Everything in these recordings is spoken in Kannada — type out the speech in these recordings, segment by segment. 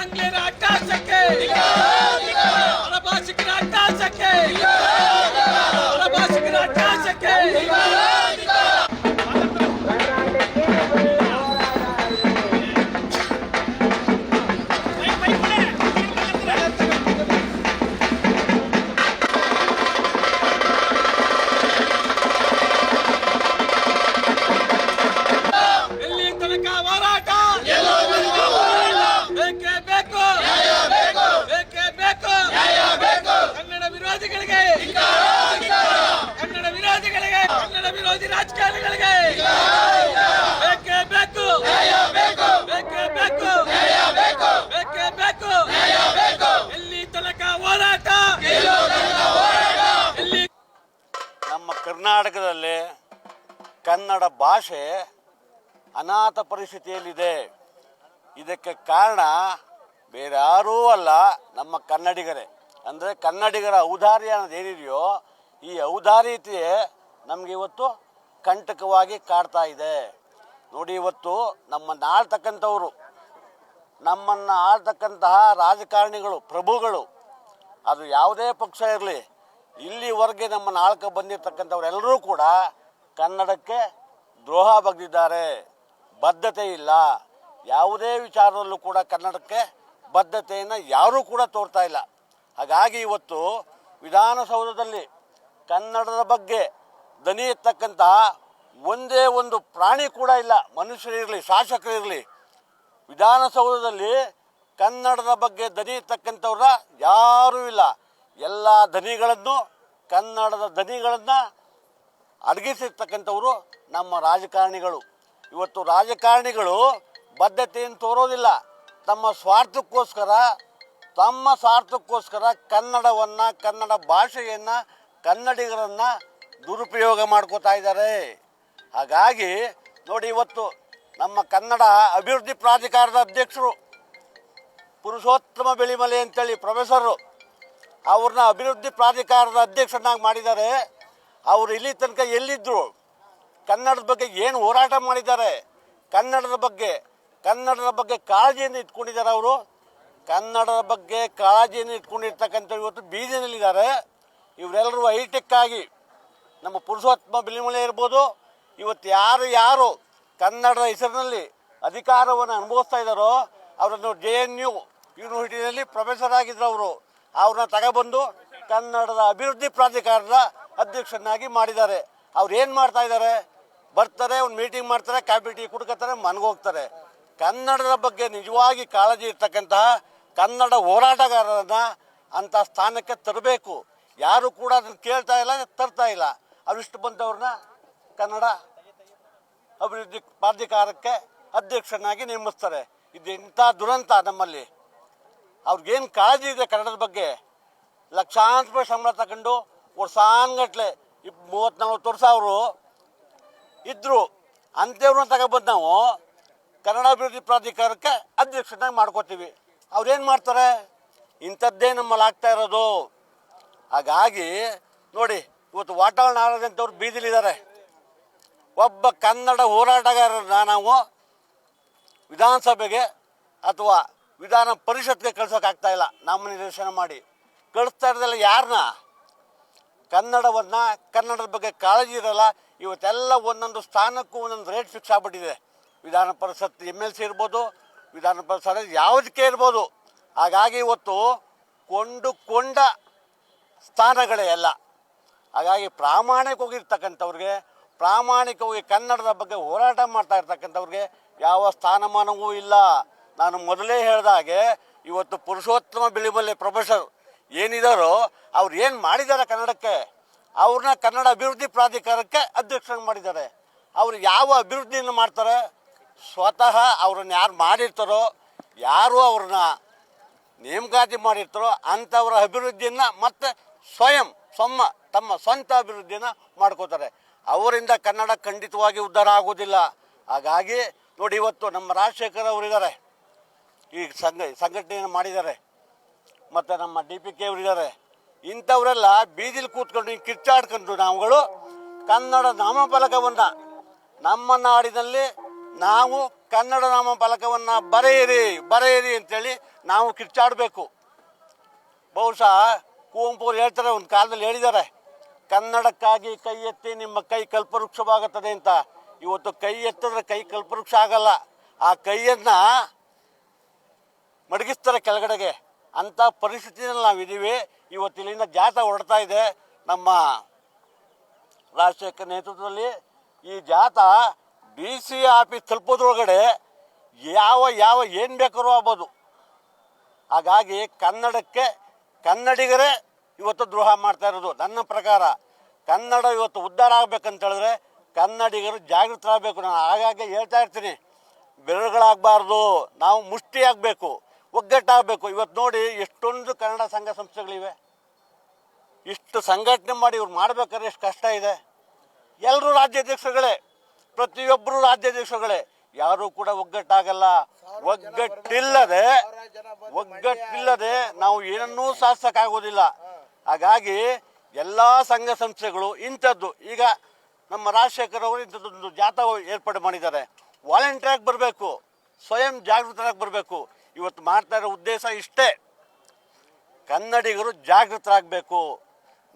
ಆಂಗ್ಲೇಯರ ಅಟ್ಟಾಸಕ್ಕೆ ಭಾಷಿಕರ ಅಟ್ಟಾಸಕ್ಕೆ ಭಾಷಿಕರ ಅಟ್ಟಾಸಕ್ಕೆ ಎಲ್ಲಿ ತನಕ ಹೋರಾಟ ಬೇಕೇ ಬೇಕು ಬೇಕೇ ಬೇಕು ಕನ್ನಡ ವಿರೋಧಿಗಳಿಗೆ ಕನ್ನಡ ವಿರೋಧಿಗಳಿಗೆ ಕನ್ನಡ ವಿರೋಧಿ ರಾಜಕಾರಣಿಗಳಿಗೆ ಬೇಕೇ ಬೇಕು ಬೇಕೇ ಬೇಕು ಬೇಕೇ ಬೇಕು ಎಲ್ಲಿ ತನಕ ಹೋರಾಟ ಎಲ್ಲಿ ನಮ್ಮ ಕರ್ನಾಟಕದಲ್ಲಿ ಕನ್ನಡ ಭಾಷೆ ಅನಾಥ ಪರಿಸ್ಥಿತಿಯಲ್ಲಿದೆ. ಇದಕ್ಕೆ ಕಾರಣ ಬೇರೆ ಯಾರೂ ಅಲ್ಲ, ನಮ್ಮ ಕನ್ನಡಿಗರೇ. ಅಂದರೆ ಕನ್ನಡಿಗರ ಔದಾರ್ಯ ಅನ್ನೋದು ಏನಿದೆಯೋ ಈ ಔದಾರ್ಯತೆ ನಮಗೆ ಇವತ್ತು ಕಂಟಕವಾಗಿ ಕಾಡ್ತಾ ಇದೆ. ನೋಡಿ, ಇವತ್ತು ನಮ್ಮನ್ನು ಆಳ್ತಕ್ಕಂಥವ್ರು, ನಮ್ಮನ್ನು ಆಳ್ತಕ್ಕಂತಹ ರಾಜಕಾರಣಿಗಳು, ಪ್ರಭುಗಳು, ಅದು ಯಾವುದೇ ಪಕ್ಷ ಇರಲಿ, ಇಲ್ಲಿವರೆಗೆ ನಮ್ಮನ್ನು ಆಳ್ಕ ಬಂದಿರತಕ್ಕಂಥವ್ರೆಲ್ಲರೂ ಕೂಡ ಕನ್ನಡಕ್ಕೆ ದ್ರೋಹ ಬಗೆದಿದ್ದಾರೆ. ಬದ್ಧತೆ ಇಲ್ಲ. ಯಾವುದೇ ವಿಚಾರದಲ್ಲೂ ಕೂಡ ಕನ್ನಡಕ್ಕೆ ಬದ್ಧತೆಯನ್ನು ಯಾರೂ ಕೂಡ ತೋರ್ತಾ ಇಲ್ಲ. ಹಾಗಾಗಿ ಇವತ್ತು ವಿಧಾನಸೌಧದಲ್ಲಿ ಕನ್ನಡದ ಬಗ್ಗೆ ದನಿ ಎತ್ತಕ್ಕಂತಹ ಒಂದೇ ಒಂದು ಪ್ರಾಣಿ ಕೂಡ ಇಲ್ಲ. ಮನುಷ್ಯರಿರಲಿ, ಶಾಸಕರಿರಲಿ, ವಿಧಾನಸೌಧದಲ್ಲಿ ಕನ್ನಡದ ಬಗ್ಗೆ ದನಿ ಎತ್ತಕ್ಕಂಥವ್ರ ಯಾರೂ ಇಲ್ಲ. ಎಲ್ಲ ದನಿಗಳನ್ನು, ಕನ್ನಡದ ದನಿಗಳನ್ನು ಅಡಗಿಸಿರ್ತಕ್ಕಂಥವರು ನಮ್ಮ ರಾಜಕಾರಣಿಗಳು. ಇವತ್ತು ರಾಜಕಾರಣಿಗಳು ಬದ್ಧತೆಯನ್ನು ತೋರೋದಿಲ್ಲ. ತಮ್ಮ ಸ್ವಾರ್ಥಕ್ಕೋಸ್ಕರ ಕನ್ನಡವನ್ನು, ಕನ್ನಡ ಭಾಷೆಯನ್ನು, ಕನ್ನಡಿಗರನ್ನು ದುರುಪಯೋಗ ಮಾಡ್ಕೋತಾ ಇದ್ದಾರೆ. ಹಾಗಾಗಿ ನೋಡಿ, ಇವತ್ತು ನಮ್ಮ ಕನ್ನಡ ಅಭಿವೃದ್ಧಿ ಪ್ರಾಧಿಕಾರದ ಅಧ್ಯಕ್ಷರು ಪುರುಷೋತ್ತಮ ಬೆಳಿಮಲೆ ಅಂತೇಳಿ ಪ್ರೊಫೆಸರು, ಅವ್ರನ್ನ ಅಭಿವೃದ್ಧಿ ಪ್ರಾಧಿಕಾರದ ಅಧ್ಯಕ್ಷರನ್ನಾಗಿ ಮಾಡಿದ್ದಾರೆ. ಅವರು ಇಲ್ಲಿ ತನಕ ಎಲ್ಲಿದ್ದರು? ಕನ್ನಡದ ಬಗ್ಗೆ ಏನು ಹೋರಾಟ ಮಾಡಿದ್ದಾರೆ? ಕನ್ನಡದ ಬಗ್ಗೆ ಕಾಳಜಿಯನ್ನು ಇಟ್ಕೊಂಡಿದ್ದಾರೆ. ಅವರು ಕನ್ನಡದ ಬಗ್ಗೆ ಕಾಳಜಿಯನ್ನು ಇಟ್ಕೊಂಡಿರ್ತಕ್ಕಂಥ ಇವತ್ತು ಬೀದಿನಲ್ಲಿದ್ದಾರೆ. ಇವರೆಲ್ಲರೂ ಹೈಟೆಕ್ ಆಗಿ, ನಮ್ಮ ಪುರುಷೋತ್ತಮ ಬೆಳಿಮಲೆ ಇರ್ಬೋದು, ಇವತ್ತು ಯಾರು ಕನ್ನಡದ ಹೆಸರಿನಲ್ಲಿ ಅಧಿಕಾರವನ್ನು ಅನುಭವಿಸ್ತಾ ಇದ್ದಾರೋ ಅವರನ್ನು JNU ಯೂನಿವರ್ಸಿಟಿನಲ್ಲಿ ಪ್ರೊಫೆಸರ್ ಆಗಿದ್ರು. ಅವ್ರನ್ನ ತಗೊಬಂದು ಕನ್ನಡದ ಅಭಿವೃದ್ಧಿ ಪ್ರಾಧಿಕಾರದ ಅಧ್ಯಕ್ಷನಾಗಿ ಮಾಡಿದ್ದಾರೆ. ಅವ್ರು ಏನು ಮಾಡ್ತಾ ಇದ್ದಾರೆ? ಬರ್ತಾರೆ, ಒಂದು ಮೀಟಿಂಗ್ ಮಾಡ್ತಾರೆ, ಕಾಫಿ ಟೀ ಕುಡ್ಕೋತಾರೆ, ಮನೆಗೋಗ್ತಾರೆ. ಕನ್ನಡದ ಬಗ್ಗೆ ನಿಜವಾಗಿ ಕಾಳಜಿ ಇರ್ತಕ್ಕಂತಹ ಕನ್ನಡ ಹೋರಾಟಗಾರರನ್ನು ಅಂಥ ಸ್ಥಾನಕ್ಕೆ ತರಬೇಕು. ಯಾರು ಕೂಡ ಅದನ್ನು ಕೇಳ್ತಾ ಇಲ್ಲ, ತರ್ತಾ ಇಲ್ಲ. ಅವಿಷ್ಟು ಬಂದವ್ರನ್ನ ಕನ್ನಡ ಅಭಿವೃದ್ಧಿ ಪ್ರಾಧಿಕಾರಕ್ಕೆ ಅಧ್ಯಕ್ಷನಾಗಿ ನೇಮಿಸ್ತಾರೆ. ಇದು ಇಂಥ ದುರಂತ ನಮ್ಮಲ್ಲಿ. ಅವ್ರಿಗೇನು ಕಾಳಜಿ ಇದೆ ಕನ್ನಡದ ಬಗ್ಗೆ? ಲಕ್ಷಾಂತರ ರೂಪಾಯಿ ಸಂಬಳ ತಗೊಂಡು ವರ್ಷಾನ್ಗಟ್ಲೆ 30-40 ವರ್ಷ ಅವರು ಇದ್ದರು. ಅಂಥವ್ರನ್ನ ತಗೊಬಂದು ನಾವು ಕನ್ನಡ ಅಭಿವೃದ್ಧಿ ಪ್ರಾಧಿಕಾರಕ್ಕೆ ಅಧ್ಯಕ್ಷನಾಗಿ ಮಾಡ್ಕೋತೀವಿ. ಅವ್ರೇನು ಮಾಡ್ತಾರೆ? ಇಂಥದ್ದೇ ನಮ್ಮಲ್ಲಿ ಆಗ್ತಾ ಇರೋದು. ಹಾಗಾಗಿ ನೋಡಿ, ಇವತ್ತು ವಾಟಾಳ್ ನಾರಾಯಣ್ ಅಂತವ್ರು ಬೀದಿಲಿದ್ದಾರೆ. ಒಬ್ಬ ಕನ್ನಡ ಹೋರಾಟಗಾರರನ್ನ ನಾವು ವಿಧಾನಸಭೆಗೆ ಅಥವಾ ವಿಧಾನ ಪರಿಷತ್ಗೆ ಕಳ್ಸೋಕ್ಕಾಗ್ತಾ ಇಲ್ಲ. ನಾಮನಿರ್ದೇಶನ ಮಾಡಿ ಕಳಿಸ್ತಾ ಇರೋದಲ್ಲ ಯಾರನ್ನ? ಕನ್ನಡವನ್ನು, ಕನ್ನಡದ ಬಗ್ಗೆ ಕಾಳಜಿ ಇರಲ್ಲ. ಇವತ್ತೆಲ್ಲ ಒಂದೊಂದು ಸ್ಥಾನಕ್ಕೂ ಒಂದೊಂದು ರೇಟ್ ಫಿಕ್ಸ್ ಆಗಿಬಿಟ್ಟಿದೆ. ವಿಧಾನ ಪರಿಷತ್ MLC ಇರ್ಬೋದು, ವಿಧಾನ ಪರಿಷತ್ ಯಾವುದಕ್ಕೆ ಇರ್ಬೋದು. ಹಾಗಾಗಿ ಇವತ್ತು ಕೊಂಡ ಸ್ಥಾನಗಳೇ ಎಲ್ಲ. ಹಾಗಾಗಿ ಪ್ರಾಮಾಣಿಕವಾಗಿರ್ತಕ್ಕಂಥವ್ರಿಗೆ, ಪ್ರಾಮಾಣಿಕವಾಗಿ ಕನ್ನಡದ ಬಗ್ಗೆ ಹೋರಾಟ ಮಾಡ್ತಾ ಇರ್ತಕ್ಕಂಥವ್ರಿಗೆ ಯಾವ ಸ್ಥಾನಮಾನವೂ ಇಲ್ಲ. ನಾನು ಮೊದಲೇ ಹೇಳಿದಾಗೆ ಇವತ್ತು ಪುರುಷೋತ್ತಮ ಬೆಳಿಮಲೆ ಪ್ರೊಫೆಸರ್ ಏನಿದಾರೋ ಅವ್ರು ಏನು ಮಾಡಿದ್ದಾರೆ ಕನ್ನಡಕ್ಕೆ? ಅವ್ರನ್ನ ಕನ್ನಡ ಅಭಿವೃದ್ಧಿ ಪ್ರಾಧಿಕಾರಕ್ಕೆ ಅಧ್ಯಕ್ಷರಾಗಿ ಮಾಡಿದ್ದಾರೆ. ಅವ್ರು ಯಾವ ಅಭಿವೃದ್ಧಿಯನ್ನು ಮಾಡ್ತಾರೆ? ಸ್ವತಃ ಅವ್ರನ್ನ ಯಾರು ಮಾಡಿರ್ತಾರೋ, ಯಾರು ಅವ್ರನ್ನ ನೇಮಕಾತಿ ಮಾಡಿರ್ತಾರೋ ಅಂಥವ್ರ ಅಭಿವೃದ್ಧಿಯನ್ನು ಮತ್ತೆ ತಮ್ಮ ಸ್ವಂತ ಅಭಿವೃದ್ಧಿಯನ್ನು ಮಾಡ್ಕೋತಾರೆ. ಅವರಿಂದ ಕನ್ನಡ ಖಂಡಿತವಾಗಿ ಉದ್ಧಾರ ಆಗೋದಿಲ್ಲ. ಹಾಗಾಗಿ ನೋಡಿ, ಇವತ್ತು ನಮ್ಮ ರಾಜಶೇಖರ್ ಅವರಿದ್ದಾರೆ, ಈ ಸಂಘಟನೆಯನ್ನು ಮಾಡಿದ್ದಾರೆ, ಮತ್ತು ನಮ್ಮ DPK ಅವರಿದ್ದಾರೆ. ಇಂಥವರೆಲ್ಲ ಬೀದಿಲಿ ಕೂತ್ಕೊಂಡು ಕಿರ್ಚಾಡ್ಕೊಂಡು ನಾವುಗಳು ಕನ್ನಡ ನಾಮಫಲಕವನ್ನು ನಮ್ಮ ನಾಡಿನಲ್ಲಿ ನಾವು ಕನ್ನಡ ನಾಮ ಫಲಕವನ್ನು ಬರೆಯಿರಿ ಬರೆಯಿರಿ ಅಂತೇಳಿ ನಾವು ಕಿರ್ಚಾಡಬೇಕು. ಬಹುಶಃ ಕುವೆಂಪು ಅವರು ಹೇಳ್ತಾರೆ, ಒಂದು ಕಾಲದಲ್ಲಿ ಹೇಳಿದ್ದಾರೆ, ಕನ್ನಡಕ್ಕಾಗಿ ಕೈ ಎತ್ತಿ ನಿಮ್ಮ ಕೈ ಕಲ್ಪವೃಕ್ಷವಾಗುತ್ತದೆ ಅಂತ. ಇವತ್ತು ಕೈ ಎತ್ತಿದ್ರೆ ಕೈ ಕಲ್ಪವೃಕ್ಷ ಆಗಲ್ಲ, ಆ ಕೈಯನ್ನು ಮಡಗಿಸ್ತಾರೆ ಕೆಳಗಡೆಗೆ. ಅಂಥ ಪರಿಸ್ಥಿತಿಯಲ್ಲಿ ನಾವಿದ್ದೀವಿ. ಇವತ್ತು ಇಲ್ಲಿಂದ ಜಾಥಾ ಹೊರಡ್ತಾ ಇದೆ ನಮ್ಮ ರಾಜಶೇಖರ್ ನೇತೃತ್ವದಲ್ಲಿ. ಈ ಜಾಥಾ DC ಆಫೀಸ್ ತಲುಪೋದ್ರೊಳಗಡೆ ಯಾವ ಏನು ಬೇಕಾದ್ರೂ ಆಗ್ಬೋದು. ಹಾಗಾಗಿ ಕನ್ನಡಿಗರೇ ಇವತ್ತು ದ್ರೋಹ ಮಾಡ್ತಾ ಇರೋದು. ನನ್ನ ಪ್ರಕಾರ ಕನ್ನಡ ಇವತ್ತು ಉದ್ಧಾರ ಆಗ್ಬೇಕಂತ ಹೇಳಿದ್ರೆ ಕನ್ನಡಿಗರು ಜಾಗೃತರಾಗಬೇಕು. ನಾನು ಆಗಾಗ್ಗೆ ಹೇಳ್ತಾ ಇರ್ತೀನಿ, ಬೆರಳುಗಳಾಗಬಾರ್ದು, ನಾವು ಮುಷ್ಟಿ ಆಗಬೇಕು, ಒಗ್ಗಟ್ಟಾಗಬೇಕು. ಇವತ್ತು ನೋಡಿ ಎಷ್ಟೊಂದು ಕನ್ನಡ ಸಂಘ ಸಂಸ್ಥೆಗಳಿವೆ, ಇಷ್ಟು ಸಂಘಟನೆ ಮಾಡಿ ಇವ್ರು ಮಾಡ್ಬೇಕಾದ್ರೆ ಎಷ್ಟು ಕಷ್ಟ ಇದೆ. ಎಲ್ಲರೂ ರಾಜ್ಯಾಧ್ಯಕ್ಷರುಗಳೇ, ಪ್ರತಿಯೊಬ್ಬರು ರಾಜ್ಯಾಧ್ಯಕ್ಷರುಗಳೇ, ಯಾರೂ ಕೂಡ ಒಗ್ಗಟ್ಟಾಗಲ್ಲ. ಒಗ್ಗಟ್ಟಿಲ್ಲದೆ ನಾವು ಏನನ್ನೂ ಸಾಧಿಸೋಕ್ಕಾಗೋದಿಲ್ಲ. ಹಾಗಾಗಿ ಎಲ್ಲ ಸಂಘ ಸಂಸ್ಥೆಗಳು ಇಂಥದ್ದು, ಈಗ ನಮ್ಮ ರಾಜಶೇಖರ್ ಅವರು ಇಂಥದ್ದೊಂದು ಜಾಥಾ ಏರ್ಪಾಡು ಮಾಡಿದ್ದಾರೆ. ವಾಲಂಟಿಯರಾಗಿ ಬರಬೇಕು, ಸ್ವಯಂ ಜಾಗೃತರಾಗಿ ಬರಬೇಕು. ಇವತ್ತು ಮಾಡ್ತಾ ಇರೋ ಉದ್ದೇಶ ಇಷ್ಟೇ, ಕನ್ನಡಿಗರು ಜಾಗೃತರಾಗಬೇಕು.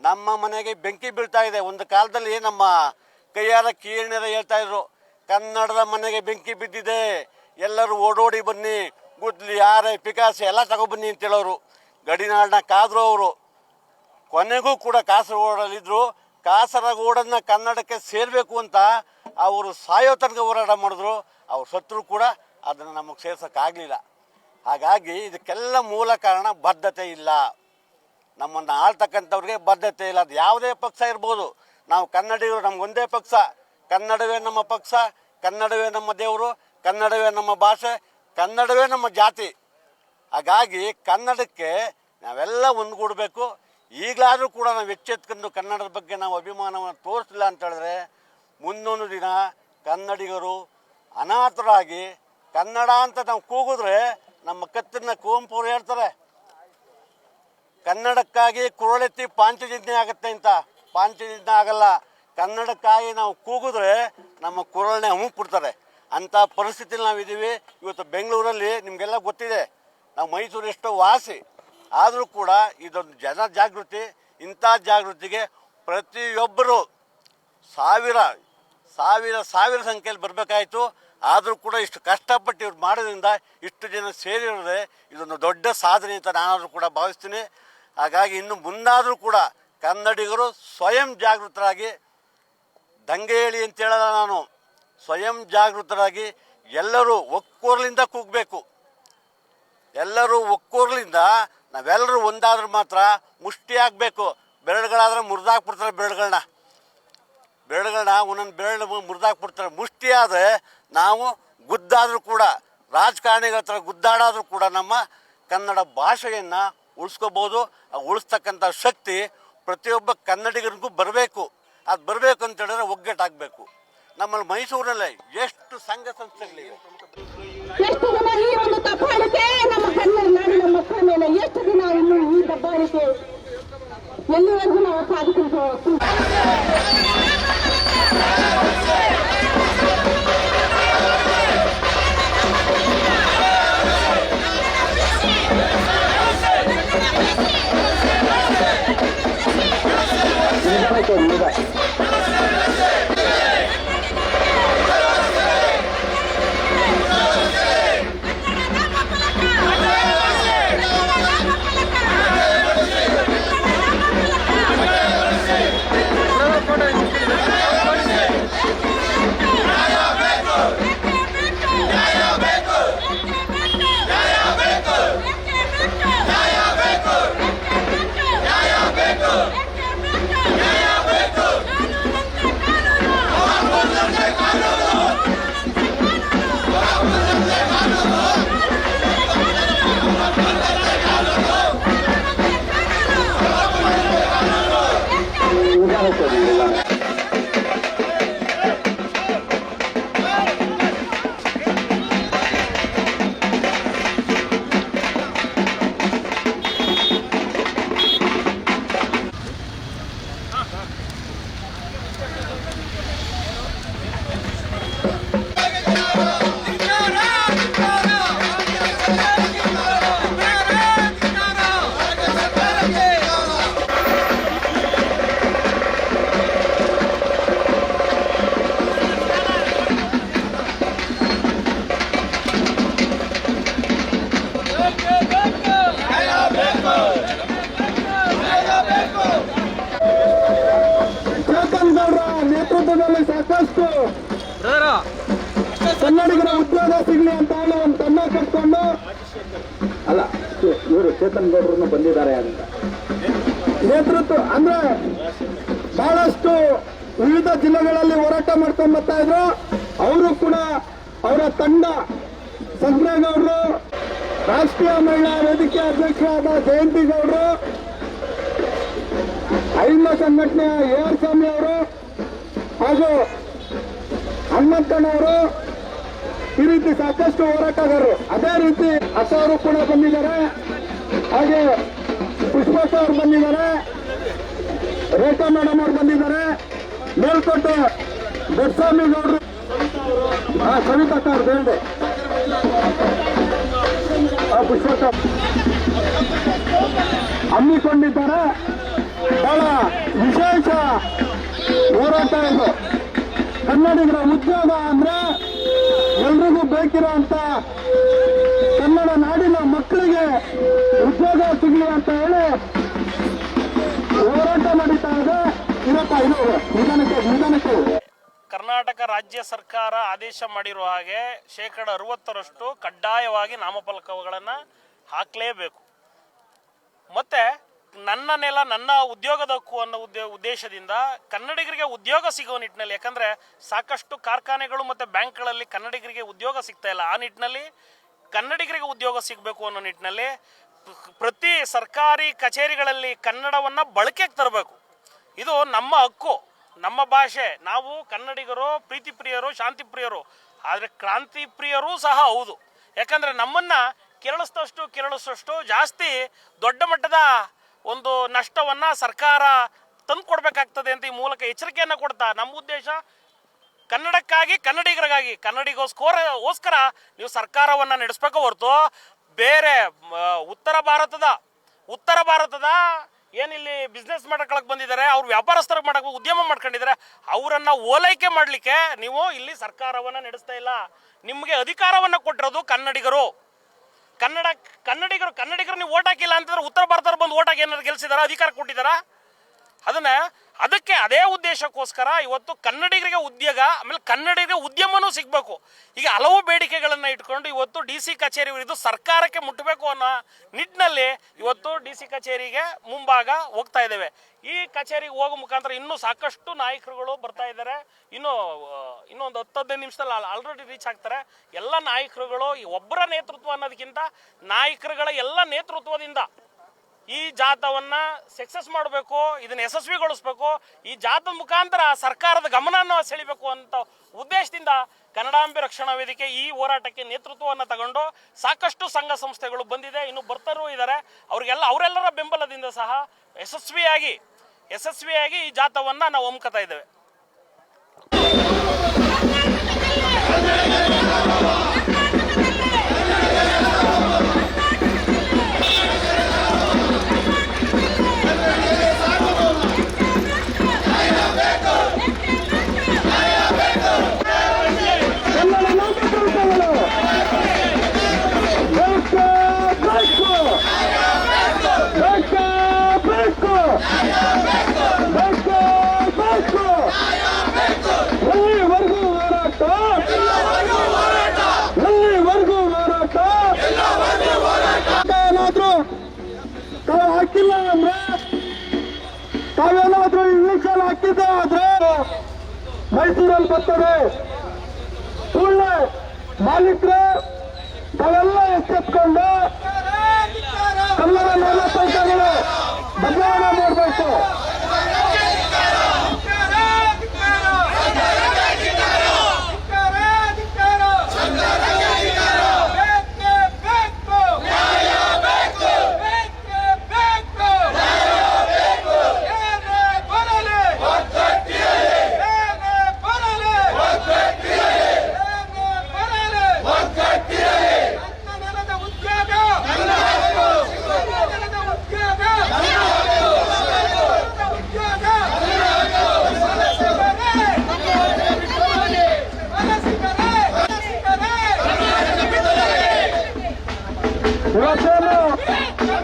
ನಮ್ಮ ಮನೆಗೆ ಬೆಂಕಿ ಬೀಳ್ತಾ ಇದೆ. ಒಂದು ಕಾಲದಲ್ಲಿ ನಮ್ಮ ಕೈಯಾರ ಕೀರ್ಣಿಯರ ಹೇಳ್ತಾ ಇದ್ರು, ಕನ್ನಡದ ಮನೆಗೆ ಬೆಂಕಿ ಬಿದ್ದಿದೆ, ಎಲ್ಲರೂ ಓಡೋಡಿ ಬನ್ನಿ, ಗುದ್ಲಿ ಹಾರೆ ಪಿಕಾಸಿ ಎಲ್ಲ ತಗೊಬನ್ನಿ ಅಂತ ಹೇಳೋರು. ಗಡಿನಾಡಿನ ಕಾದ್ರು ಅವರು ಕೊನೆಗೂ ಕೂಡ ಕಾಸರಗೋಡಲ್ಲಿದ್ದರು. ಕಾಸರಗೋಡನ್ನ ಕನ್ನಡಕ್ಕೆ ಸೇರಬೇಕು ಅಂತ ಅವರು ಸಾಯೋ ತನಕ ಹೋರಾಟ ಮಾಡಿದ್ರು. ಅವ್ರು ಸತ್ರು ಕೂಡ ಅದನ್ನು ನಮಗೆ ಸೇರ್ಸೋಕ್ಕಾಗಲಿಲ್ಲ. ಹಾಗಾಗಿ ಇದಕ್ಕೆಲ್ಲ ಮೂಲ ಕಾರಣ ಬದ್ಧತೆ ಇಲ್ಲ. ನಮ್ಮನ್ನು ಆಳ್ತಕ್ಕಂಥವ್ರಿಗೆ ಬದ್ಧತೆ ಇಲ್ಲ. ಅದು ಯಾವುದೇ ಪಕ್ಷ ಇರ್ಬೋದು, ನಾವು ಕನ್ನಡಿಗರು, ನಮಗೊಂದೇ ಪಕ್ಷ, ಕನ್ನಡವೇ ನಮ್ಮ ಪಕ್ಷ, ಕನ್ನಡವೇ ನಮ್ಮ ದೇವರು, ಕನ್ನಡವೇ ನಮ್ಮ ಭಾಷೆ, ಕನ್ನಡವೇ ನಮ್ಮ ಜಾತಿ. ಹಾಗಾಗಿ ಕನ್ನಡಕ್ಕೆ ನಾವೆಲ್ಲ ಒಂದುಗೂಡಬೇಕು. ಈಗಲಾದರೂ ಕೂಡ ನಾವು ಎಚ್ಚೆತ್ಕೊಂಡು ಕನ್ನಡದ ಬಗ್ಗೆ ನಾವು ಅಭಿಮಾನವನ್ನು ತೋರಿಸಿಲ್ಲ ಅಂತ ಹೇಳಿದ್ರೆ ಮುಂದೊಂದು ದಿನ ಕನ್ನಡಿಗರು ಅನಾಥರಾಗಿ ಕನ್ನಡ ಅಂತ ನಾವು ಕೂಗಿದ್ರೆ ನಮ್ಮ ಕತ್ತನ್ನ ಕುವೆಂಪು ಅವರು ಹೇಳ್ತಾರೆ, ಕನ್ನಡಕ್ಕಾಗಿ ಕುರಳೆತ್ತಿ ಪಾಂಚಜನ್ಯ ಆಗುತ್ತೆ ಅಂತ. ಪಾಂಚಜನ್ಯ ಆಗಲ್ಲ, ಕನ್ನಡಕ್ಕಾಗಿ ನಾವು ಕೂಗಿದ್ರೆ ನಮ್ಮ ಕುರಳನೆ ಹುಮ್ಮಿಬಿಡ್ತಾರೆ. ಅಂಥ ಪರಿಸ್ಥಿತಿಯಲ್ಲಿ ನಾವಿದ್ದೀವಿ. ಇವತ್ತು ಬೆಂಗಳೂರಲ್ಲಿ ನಿಮಗೆಲ್ಲ ಗೊತ್ತಿದೆ, ನಾವು ಮೈಸೂರು ಎಷ್ಟೋ ವಾಸಿ, ಆದರೂ ಕೂಡ ಇದೊಂದು ಜನ ಜಾಗೃತಿ. ಇಂಥ ಜಾಗೃತಿಗೆ ಪ್ರತಿಯೊಬ್ಬರು ಸಾವಿರ ಸಂಖ್ಯೆಯಲ್ಲಿ ಬರಬೇಕಾಯಿತು. ಆದರೂ ಕೂಡ ಇಷ್ಟು ಕಷ್ಟಪಟ್ಟು ಇವ್ರು ಮಾಡೋದ್ರಿಂದ ಇಷ್ಟು ಜನ ಸೇರಿರೋದೆ ಇದೊಂದು ದೊಡ್ಡ ಸಾಧನೆ ಅಂತ ನಾನಾದರೂ ಕೂಡ ಭಾವಿಸ್ತೀನಿ. ಹಾಗಾಗಿ ಇನ್ನು ಮುಂದಾದರೂ ಕೂಡ ಕನ್ನಡಿಗರು ಸ್ವಯಂ ಜಾಗೃತರಾಗಿ, ದಂಗೆ ಹೇಳಿ ಅಂತ ಹೇಳಲ್ಲ ನಾನು, ಸ್ವಯಂ ಜಾಗೃತರಾಗಿ ಎಲ್ಲರೂ ಒಕ್ಕೋರ್ಲಿಂದ ಕೂಗಬೇಕು. ಎಲ್ಲರೂ ಒಕ್ಕೋರ್ಲಿಂದ ನಾವೆಲ್ಲರೂ ಒಂದಾದ್ರೂ ಮಾತ್ರ ಮುಷ್ಟಿ ಆಗಬೇಕು. ಬೆರಳುಗಳಾದ್ರೆ ಮುರಿದಾಕ್ಬಿಡ್ತಾರೆ, ಬೆರಳುಗಳನ್ನ ಒಂದೊಂದು ಬೆರಳು ಮುರಿದಾಕ್ಬಿಡ್ತಾರೆ. ಮುಷ್ಟಿ ಆದರೆ ನಾವು ಗುದ್ದಾದರೂ ಕೂಡ, ರಾಜಕಾರಣಿಗಳ ಥರ ಗುದ್ದಾಡಾದರೂ ಕೂಡ ನಮ್ಮ ಕನ್ನಡ ಭಾಷೆಯನ್ನು ಉಳಿಸ್ಕೋಬೋದು. ಉಳಿಸ್ತಕ್ಕಂಥ ಶಕ್ತಿ ಪ್ರತಿಯೊಬ್ಬ ಕನ್ನಡಿಗರಿಗೂ ಬರಬೇಕು. ಅದು ಬರಬೇಕು ಅಂತ ಹೇಳಿದ್ರೆ ಒಗ್ಗಟ್ಟಾಗಬೇಕು. ನಮ್ಮಲ್ಲಿ ಮೈಸೂರಿನಲ್ಲೇ ಎಷ್ಟು ಸಂಘ ಸಂಸ್ಥೆಗಳಿವೆ. ಎಷ್ಟು ದಿನ ಈ ಒಂದು ದಬ್ಬಾಳಿಕೆ ನಮ್ಮ ಕನ್ನಡ ನಾಡಿನ ಮಕ್ಕಳ ಮೇಲೆ, ಎಷ್ಟು ದಿನ ಇನ್ನು ಈ ದಬ್ಬಾಳಿಕೆ ಎಲ್ಲಿವರೆಗೂ ನಾವು ಸಾಧಿಸಬಹುದು? ಕನ್ನಡಿಗರ ಉದ್ಯೋಗ ಸಿಗ್ಲಿ ಅಂತ ಹೇಳಿ ಒಂದು ತಂಡ ಕಟ್ಕೊಂಡು ಅಲ್ಲ ಇವರು ಚೇತನ್ ಗೌಡ್ರನ್ನು ಬಂದಿದ್ದಾರೆ ಅಂತ ನೇತೃತ್ವ ಅಂದ್ರೆ ಬಹಳಷ್ಟು ವಿವಿಧ ಜಿಲ್ಲೆಗಳಲ್ಲಿ ಹೋರಾಟ ಮಾಡ್ಕೊಂಡು ಬರ್ತಾ ಇದ್ರು. ಅವರು ಕೂಡ ಅವರ ತಂಡ ಸಂಗ್ರೇಗೌಡರು, ರಾಷ್ಟ್ರೀಯ ಮಹಿಳಾ ವೇದಿಕೆ ಅಧ್ಯಕ್ಷರಾದ ಜಯಂತಿ ಗೌಡರು, ಅಹಿಂದ ಸಂಘಟನೆಯ AR ಸ್ವಾಮಿ ಅವರು ಹಾಗೂ ಹನುಮಂತಣ್ಣವರು, ಈ ರೀತಿ ಸಾಕಷ್ಟು ಹೋರಾಟಗಾರರು, ಅದೇ ರೀತಿ ಅಸವರು ಕೂಡ ಬಂದಿದ್ದಾರೆ. ಹಾಗೆ ಪುಷ್ಪಕ್ಕ ಅವರು ಬಂದಿದ್ದಾರೆ, ರೇಖಾ ಮೇಡಮ್ ಅವರು ಬಂದಿದ್ದಾರೆ, ಮೇಲ್ಕೋಟೆ ದೊಡ್ಡಸ್ವಾಮಿ ಗೌಡರು, ಸವಿತಕ್ಕ ಅವ್ರು ಹೇಳಿದೆ, ಪುಷ್ಪಕ್ಕ ಹಮ್ಮಿಕೊಂಡಿದ್ದಾರೆ. ಬಹಳ ವಿಶೇಷ ಹೋರಾಟ ಇದು. ಕನ್ನಡಿಗರ ಉದ್ಯೋಗ ಅಂದ್ರೆ ಎಲ್ರಿಗೂ ಬೇಕಿರೋ ಅಂತ ಕನ್ನಡ ನಾಡಿನ ಮಕ್ಕಳಿಗೆ ಉದ್ಯೋಗ ಸಿಗಲಿ ಅಂತ ಹೇಳಿ ಹೋರಾಟ ನಡೀತಾ ಇದೆ. ಇದಪ್ಪ ಇದು ನಿಧಾನಕ್ಕೆ ಕರ್ನಾಟಕ ರಾಜ್ಯ ಸರ್ಕಾರ ಆದೇಶ ಮಾಡಿರುವ ಹಾಗೆ 60% ಕಡ್ಡಾಯವಾಗಿ ನಾಮಫಲಕಗಳನ್ನು ಹಾಕಲೇಬೇಕು. ಮತ್ತು ನನ್ನ ನೆಲ ನನ್ನ ಉದ್ಯೋಗದ ಹಕ್ಕು ಅನ್ನೋ ಉದ್ದೇಶದಿಂದ ಕನ್ನಡಿಗರಿಗೆ ಉದ್ಯೋಗ ಸಿಗುವ ನಿಟ್ಟಿನಲ್ಲಿ, ಯಾಕಂದರೆ ಸಾಕಷ್ಟು ಕಾರ್ಖಾನೆಗಳು ಮತ್ತು ಬ್ಯಾಂಕ್ಗಳಲ್ಲಿ ಕನ್ನಡಿಗರಿಗೆ ಉದ್ಯೋಗ ಸಿಗ್ತಾ ಇಲ್ಲ, ಆ ನಿಟ್ಟಿನಲ್ಲಿ ಕನ್ನಡಿಗರಿಗೆ ಉದ್ಯೋಗ ಸಿಗಬೇಕು ಅನ್ನೋ ನಿಟ್ಟಿನಲ್ಲಿ ಪ್ರತಿ ಸರ್ಕಾರಿ ಕಚೇರಿಗಳಲ್ಲಿ ಕನ್ನಡವನ್ನು ಬಳಕೆಗೆ ತರಬೇಕು. ಇದು ನಮ್ಮ ಹಕ್ಕು, ನಮ್ಮ ಭಾಷೆ. ನಾವು ಕನ್ನಡಿಗರು ಪ್ರೀತಿ ಪ್ರಿಯರು, ಶಾಂತಿ ಪ್ರಿಯರು, ಆದರೆ ಕ್ರಾಂತಿ ಪ್ರಿಯರೂ ಸಹ ಹೌದು. ಯಾಕಂದರೆ ನಮ್ಮನ್ನು ಕೆರಳಿಸಷ್ಟು ಜಾಸ್ತಿ ದೊಡ್ಡ ಮಟ್ಟದ ಒಂದು ನಷ್ಟವನ್ನು ಸರ್ಕಾರ ತಂದು ಕೊಡಬೇಕಾಗ್ತದೆ ಅಂತ ಈ ಮೂಲಕ ಎಚ್ಚರಿಕೆಯನ್ನು ಕೊಡ್ತಾ, ನಮ್ಮ ಉದ್ದೇಶ ಕನ್ನಡಕ್ಕಾಗಿ, ಕನ್ನಡಿಗರಿಗಾಗಿ, ಕನ್ನಡಿಗೋಸ್ಕರ ನೀವು ಸರ್ಕಾರವನ್ನು ನಡೆಸಬೇಕು ಹೊರತು ಬೇರೆ ಉತ್ತರ ಭಾರತದ ಏನಿಲ್ಲಿ ಬಿಸ್ನೆಸ್ ಮಾಡ್ಕೊಳಕ್ಕೆ ಬಂದಿದ್ದಾರೆ, ಅವ್ರು ವ್ಯಾಪಾರಸ್ಥರಿಗೆ ಮಾಡೋಕೆ ಉದ್ಯಮ ಮಾಡ್ಕೊಂಡಿದ್ದಾರೆ, ಅವರನ್ನು ಓಲೈಕೆ ಮಾಡಲಿಕ್ಕೆ ನೀವು ಇಲ್ಲಿ ಸರ್ಕಾರವನ್ನು ನಡೆಸ್ತಾ ಇಲ್ಲ. ನಿಮಗೆ ಅಧಿಕಾರವನ್ನು ಕೊಟ್ಟಿರೋದು ಕನ್ನಡಿಗರು. ಕನ್ನಡಿಗರು ನೀವು ಓಟ್ ಹಾಕಿಲ್ಲ ಅಂತಂದ್ರೆ ಉತ್ತರ ಭಾರತದವ್ರು ಬಂದು ಓಟ್ ಹಾಕಿ ಏನಾದ್ರು ಗೆಲ್ಸಿದಾರ, ಅಧಿಕಾರ ಕೊಟ್ಟಿದ್ದಾರಾ? ಅದಕ್ಕೆ ಅದೇ ಉದ್ದೇಶಕ್ಕೋಸ್ಕರ ಇವತ್ತು ಕನ್ನಡಿಗರಿಗೆ ಉದ್ಯೋಗ, ಆಮೇಲೆ ಕನ್ನಡಿಗರಿಗೆ ಉದ್ಯಮನೂ ಸಿಗಬೇಕು. ಈಗ ಹಲವು ಬೇಡಿಕೆಗಳನ್ನು ಇಟ್ಕೊಂಡು ಇವತ್ತು DC ಕಚೇರಿ ಇದು ಸರ್ಕಾರಕ್ಕೆ ಮುಟ್ಟಬೇಕು ಅನ್ನೋ ನಿಟ್ಟಿನಲ್ಲಿ ಇವತ್ತು DC ಕಚೇರಿಗೆ ಮುಂಭಾಗ ಹೋಗ್ತಾ ಇದ್ದೇವೆ. ಈ ಕಚೇರಿಗೆ ಹೋಗೋ ಮುಖಾಂತರ ಇನ್ನೂ ಸಾಕಷ್ಟು ನಾಯಕರುಗಳು ಬರ್ತಾ ಇದ್ದಾರೆ. ಇನ್ನೊಂದು 10-15 ನಿಮಿಷದಲ್ಲಿ ಆಲ್ರೆಡಿ ರೀಚ್ ಆಗ್ತಾರೆ. ಎಲ್ಲ ನಾಯಕರುಗಳು ಒಬ್ಬರ ನೇತೃತ್ವ ಅನ್ನೋದಕ್ಕಿಂತ ನಾಯಕರುಗಳ ಎಲ್ಲ ನೇತೃತ್ವದಿಂದ ಈ ಜಾಥವನ್ನು ಸಕ್ಸಸ್ ಮಾಡಬೇಕು, ಇದನ್ನು ಯಶಸ್ವಿಗೊಳಿಸಬೇಕು, ಈ ಜಾಥದ ಮುಖಾಂತರ ಸರ್ಕಾರದ ಗಮನವನ್ನು ಸೆಳಿಬೇಕು ಅಂತ ಉದ್ದೇಶದಿಂದ ಕನ್ನಡಾಂಬೆ ರಕ್ಷಣಾ ವೇದಿಕೆ ಈ ಹೋರಾಟಕ್ಕೆ ನೇತೃತ್ವವನ್ನು ತಗೊಂಡು ಸಾಕಷ್ಟು ಸಂಘ ಸಂಸ್ಥೆಗಳು ಬಂದಿದೆ, ಇನ್ನು ಬರ್ತಾರೂ ಇದ್ದಾರೆ. ಅವರೆಲ್ಲರ ಬೆಂಬಲದಿಂದ ಸಹ ಯಶಸ್ವಿಯಾಗಿ ಈ ಜಾಥವನ್ನು ನಾವು ಹಮ್ಮಿಕೊಳ್ತಾ ಇದ್ದೇವೆ. ಹಾಕಿಲ್ಲ ಅಂದ್ರೆ ತಾವೇನಾದ್ರೂ ಇಂಗ್ಲಿಷಲ್ಲಿ ಹಾಕಿದ್ದೆ ಆದ್ರೆ ಮೈಸೂರಲ್ಲಿ ಬರ್ತದೆ. ಸುಳ್ಳೆ ಮಾಲೀಕರು ತಾವೆಲ್ಲ ಎಚ್ಚೆತ್ಕೊಂಡು ಕನ್ನಡ ನೇಮಕಾತಿಗಳು ಬದಲಾವಣೆ ಮಾಡಬೇಕು.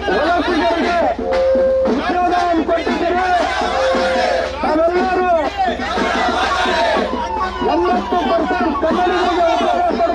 ವಲಸಿಗರಿಗೆ ಉದ್ಯೋಗವನ್ನು ಕೊಟ್ಟಿದ್ದೀರಿ. ತಾವೆಲ್ಲರೂ 80% ಕನ್ನಡಿಗರಿಗೆ ಉದ್ಯೋಗ